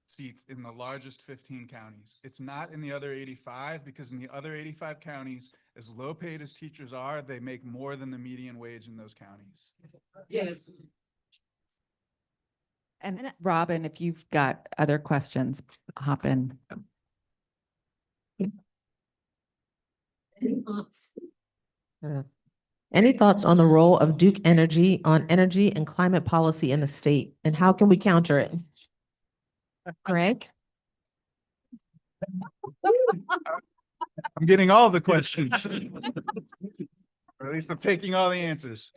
seats in the largest 15 counties. It's not in the other 85 because in the other 85 counties, as low paid as teachers are, they make more than the median wage in those counties. Yes. And Robin, if you've got other questions, hop in. Any thoughts on the role of Duke Energy on energy and climate policy in the state, and how can we counter it? Greg? I'm getting all the questions. Or at least I'm taking all the answers.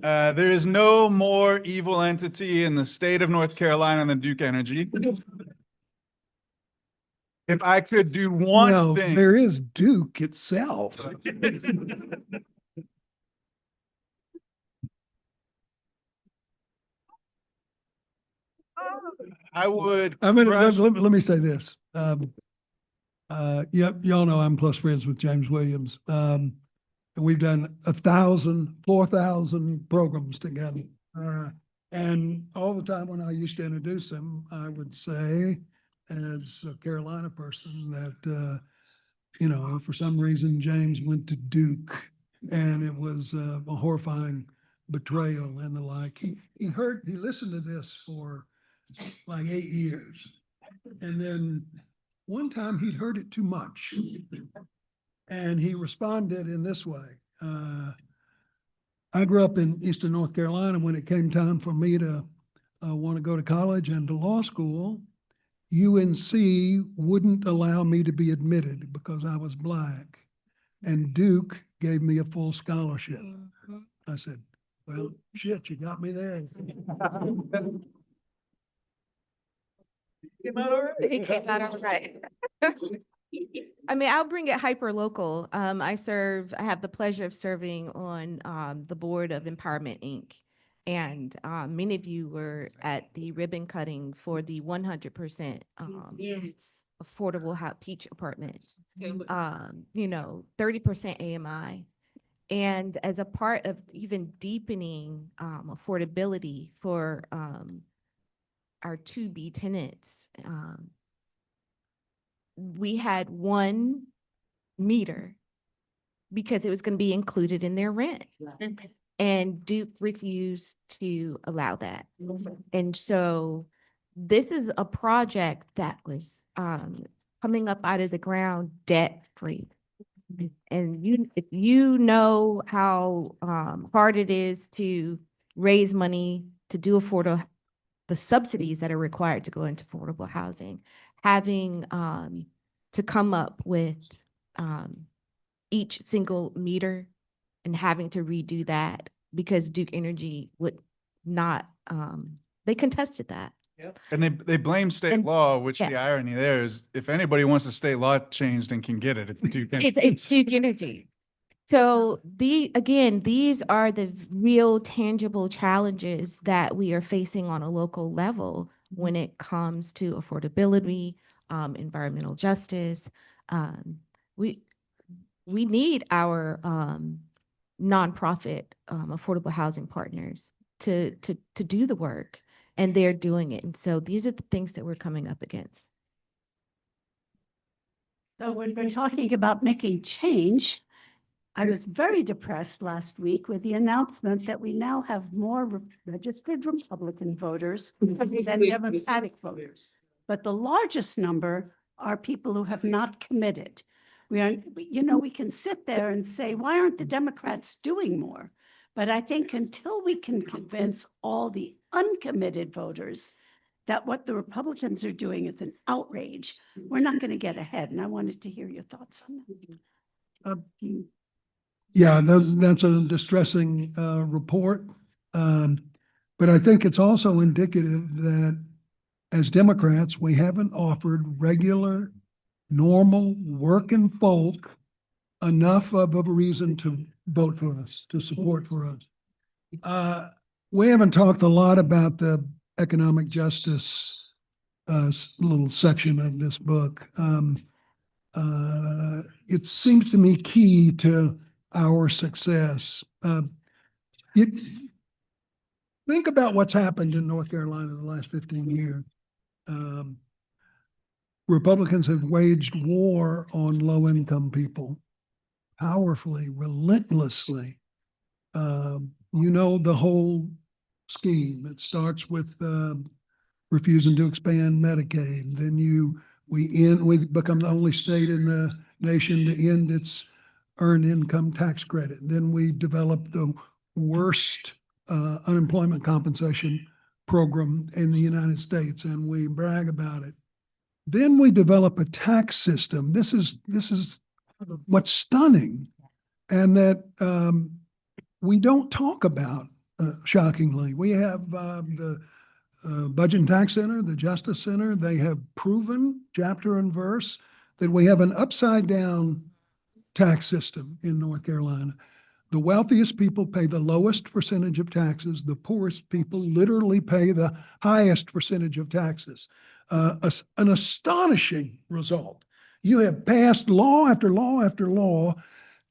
There is no more evil entity in the state of North Carolina than Duke Energy. If I could do one Well, thing. there is Duke itself. I would. I mean, crush- let me say this. Y'all know I'm close friends with James Williams. And we've done 4,000 programs together. And all the time when I used to introduce him, I would say, as a Carolina person, that, for some reason, James went to Duke, and it was a horrifying betrayal and the like. He listened to this for like 8 years. And then one time he'd heard it too much. And he responded in this way. I grew up in Eastern North Carolina. When it came time for me to want to go to college and to law school, UNC wouldn't allow me to be admitted because I was Black. And Duke gave me a full scholarship. I said, well, shit, you got me there. He came out all right. I mean, I'll bring it hyper local. I have the pleasure of serving on the board of Empowerment Inc. And many of you were at the ribbon cutting for the 100% affordable Peach apartments. 30% AMI. And as a part of even deepening affordability for our 2B tenants, we had 1 meter because it was going to be included in their rent. And Duke refused to allow that. And so this is a project that was coming up out of the ground debt-free. And if you know how hard it is to raise money to do the subsidies that are required to go into affordable housing, having to come up with each single meter and having to redo that because Duke Energy would not, they contested that. And they blame state law, which the irony there is, if anybody wants the state law changed and can get it, it's Duke Energy. It's Duke Energy. So these are the real tangible challenges that we are facing on a local level when it comes to affordability, environmental justice. We need our nonprofit affordable housing partners to do the work, and they're doing it. And so these are the things that we're coming up against. So when we're talking about making change, I was very depressed last week with the announcement that we now have more registered Republican voters than Democratic voters. But the largest number are people who have not committed. We can sit there and say, why aren't the Democrats doing more? But I think until we can convince all the uncommitted voters that what the Republicans are doing is an outrage, we're not going to get ahead. And I wanted to hear your thoughts on that. Yeah, that's a distressing report. But I think it's also indicative that as Democrats, we haven't offered regular, normal, working folk enough of a reason to vote for us, to support for us. We haven't talked a lot about the economic justice little section of this book. It seems to me key to our success. Think about what's happened in North Carolina in the last 15 years. Republicans have waged war on low-income people powerfully, relentlessly. The whole scheme. It starts with refusing to expand Medicaid. Then we become the only state in the nation to end its earned income tax credit. Then we developed the worst unemployment compensation program in the United States, and we brag about it. Then we develop a tax system. This is what's stunning, and that we don't talk about, shockingly. We have the Budget and Tax Center, the Justice Center. They have proven chapter and verse that we have an upside down tax system in North Carolina. The wealthiest people pay the lowest percentage of taxes. The poorest people literally pay the highest percentage of taxes. An astonishing result. You have passed law after law after law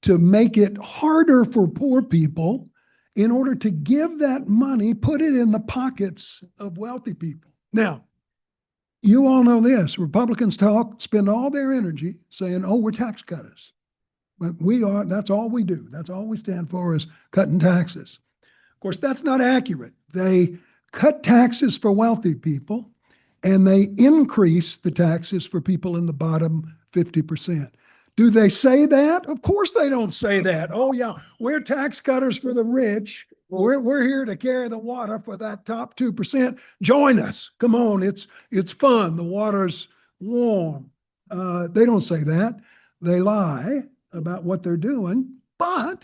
to make it harder for poor people in order to give that money, put it in the pockets of wealthy people. Now, you all know this. Republicans spend all their energy saying, oh, we're tax cutters. But that's all we do. That's all we stand for, is cutting taxes. Of course, that's not accurate. They cut taxes for wealthy people, and they increase the taxes for people in the bottom 50%. Do they say that? Of course they don't say that. Oh yeah, we're tax cutters for the rich. We're here to carry the water for that top 2%. Join us. Come on, it's fun. The water's warm. They don't say that. They lie about what they're doing, but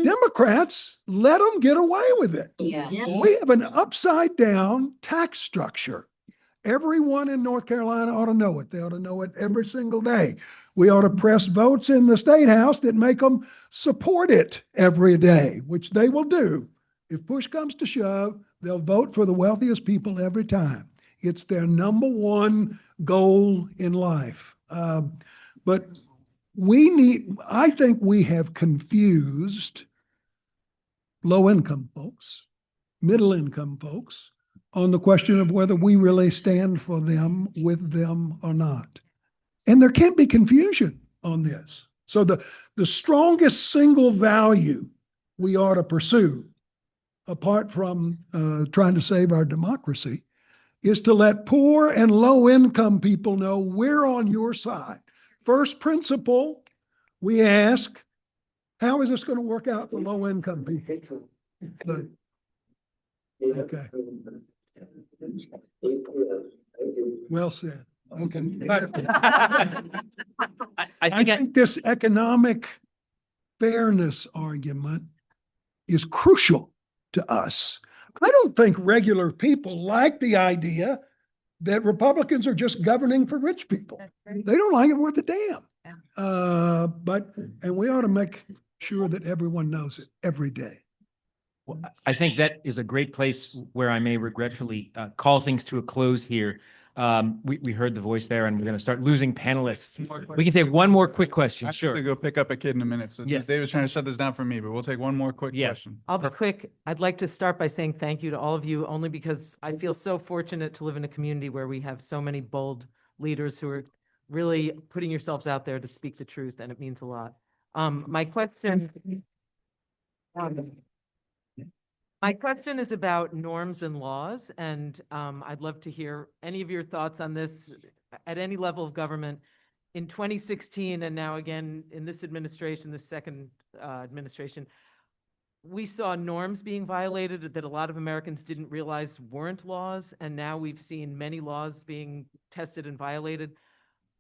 Democrats let them get away with it. Yeah. We have an upside down tax structure. Everyone in North Carolina ought to know it. They ought to know it every single day. We ought to press votes in the State House that make them support it every day, which they will do. If push comes to shove, they'll vote for the wealthiest people every time. It's their number one goal in life. But I think we have confused low-income folks, middle-income folks, on the question of whether we really stand for them, with them, or not. And there can't be confusion on this. So the strongest single value we ought to pursue, apart from trying to save our democracy, is to let poor and low-income people know we're on your side. First principle, we ask, how is this going to work out for low-income people? Okay. Well said. Okay. I think this economic fairness argument is crucial to us. I don't think regular people like the idea that Republicans are just governing for rich people. They don't like it worth a damn. And we ought to make sure that everyone knows it every day. Well, I think that is a great place where I may regretfully call things to a close here. We heard the voice there, and we're going to start losing panelists. We can take one more quick question. I have to go pick up a kid in a minute. So Yes. David's trying to shut this down for me, but we'll take one more quick Yeah. question. I'll be quick. I'd like to start by saying thank you to all of you, only because I feel so fortunate to live in a community where we have so many bold leaders who are really putting yourselves out there to speak the truth, and it means a lot. My question is about norms and laws, and I'd love to hear any of your thoughts on this at any level of government. In 2016, and now again in this administration, the second administration, we saw norms being violated that a lot of Americans didn't realize weren't laws, and now we've seen many laws being tested and violated.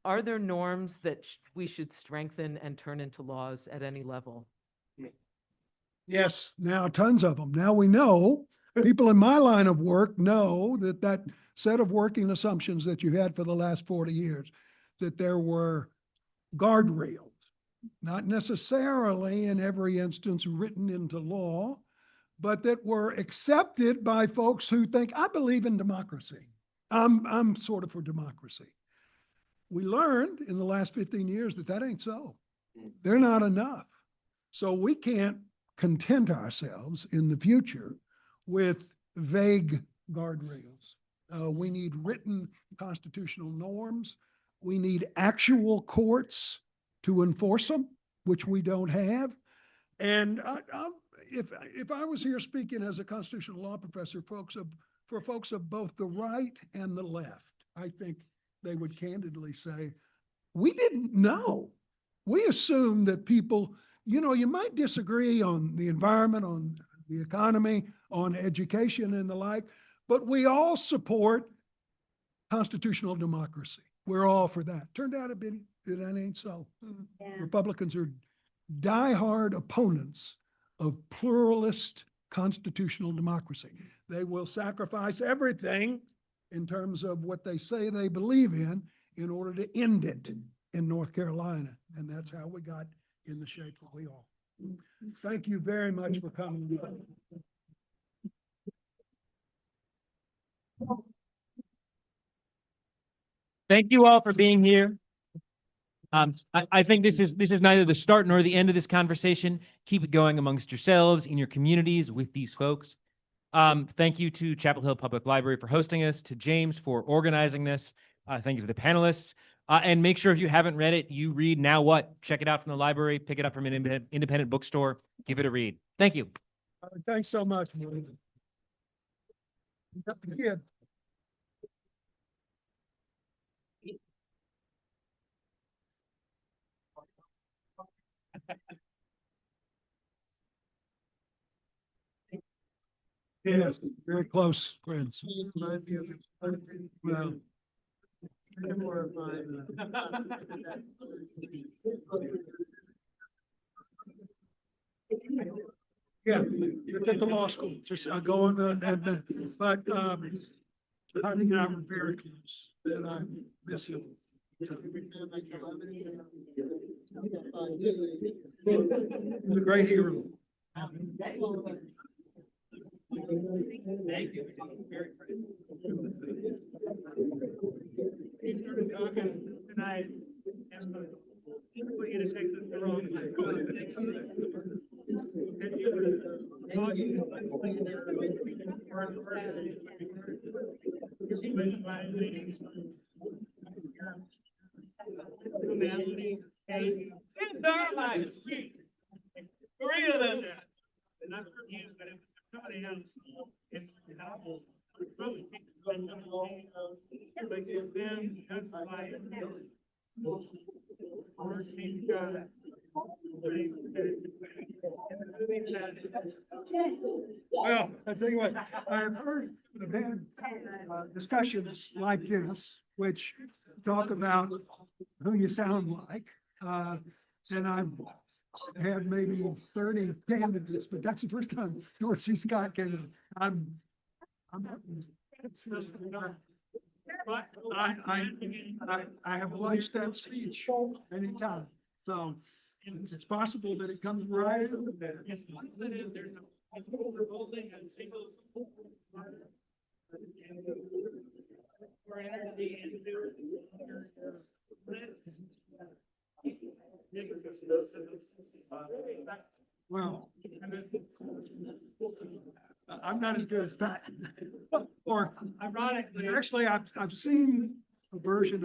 Are there norms that we should strengthen and turn into laws at any level? Yes, now tons of them. Now we know, people in my line of work know that set of working assumptions that you had for the last 40 years, that there were guardrails, not necessarily in every instance written into law, but that were accepted by folks who think, I believe in democracy. I'm sort of for democracy. We learned in the last 15 years that ain't so. They're not enough. So we can't content ourselves in the future with vague guardrails. We need written constitutional norms. We need actual courts to enforce them, which we don't have. And if I was here speaking as a constitutional law professor, for folks of both the right and the left, I think they would candidly say, we didn't know. we assume that people, you might disagree on the environment, on the economy, on education and the like, but we all support constitutional democracy. We're all for that. Turned out that ain't so. Republicans are diehard opponents of pluralist constitutional democracy. They will sacrifice everything in terms of what they say they believe in order to end it in North Carolina. And that's how we got in the shape that we are. Thank you very much for coming. Thank you all for being here. I think this is neither the start nor the end of this conversation. Keep it going amongst yourselves, in your communities, with these folks. Thank you to Chapel Hill Public Library for hosting us, to James for organizing this. Thank you to the panelists. And make sure if you haven't read it, you read Now What? Check it out from the library, pick it up from an independent bookstore, give it a read. Thank you. Thanks so much, Maria. Yeah. Yes, very close friends. Well, yeah, you're at the law school. Just go on but Honey and I were very close, and I miss you. He's a great hero. Thank you. He started talking tonight, and people get to take the wrong way. Somebody else, it's novel. Really, they give them justify well, I tell you what, I've heard discussions like this, which talk about who you sound like. And I've had maybe 30 candidates, but that's the first time George C. Scott came in. I have watched that speech many times, so it's possible that it comes right. Well, I'm not as good as Pat. Or ironically, actually, I've seen a version of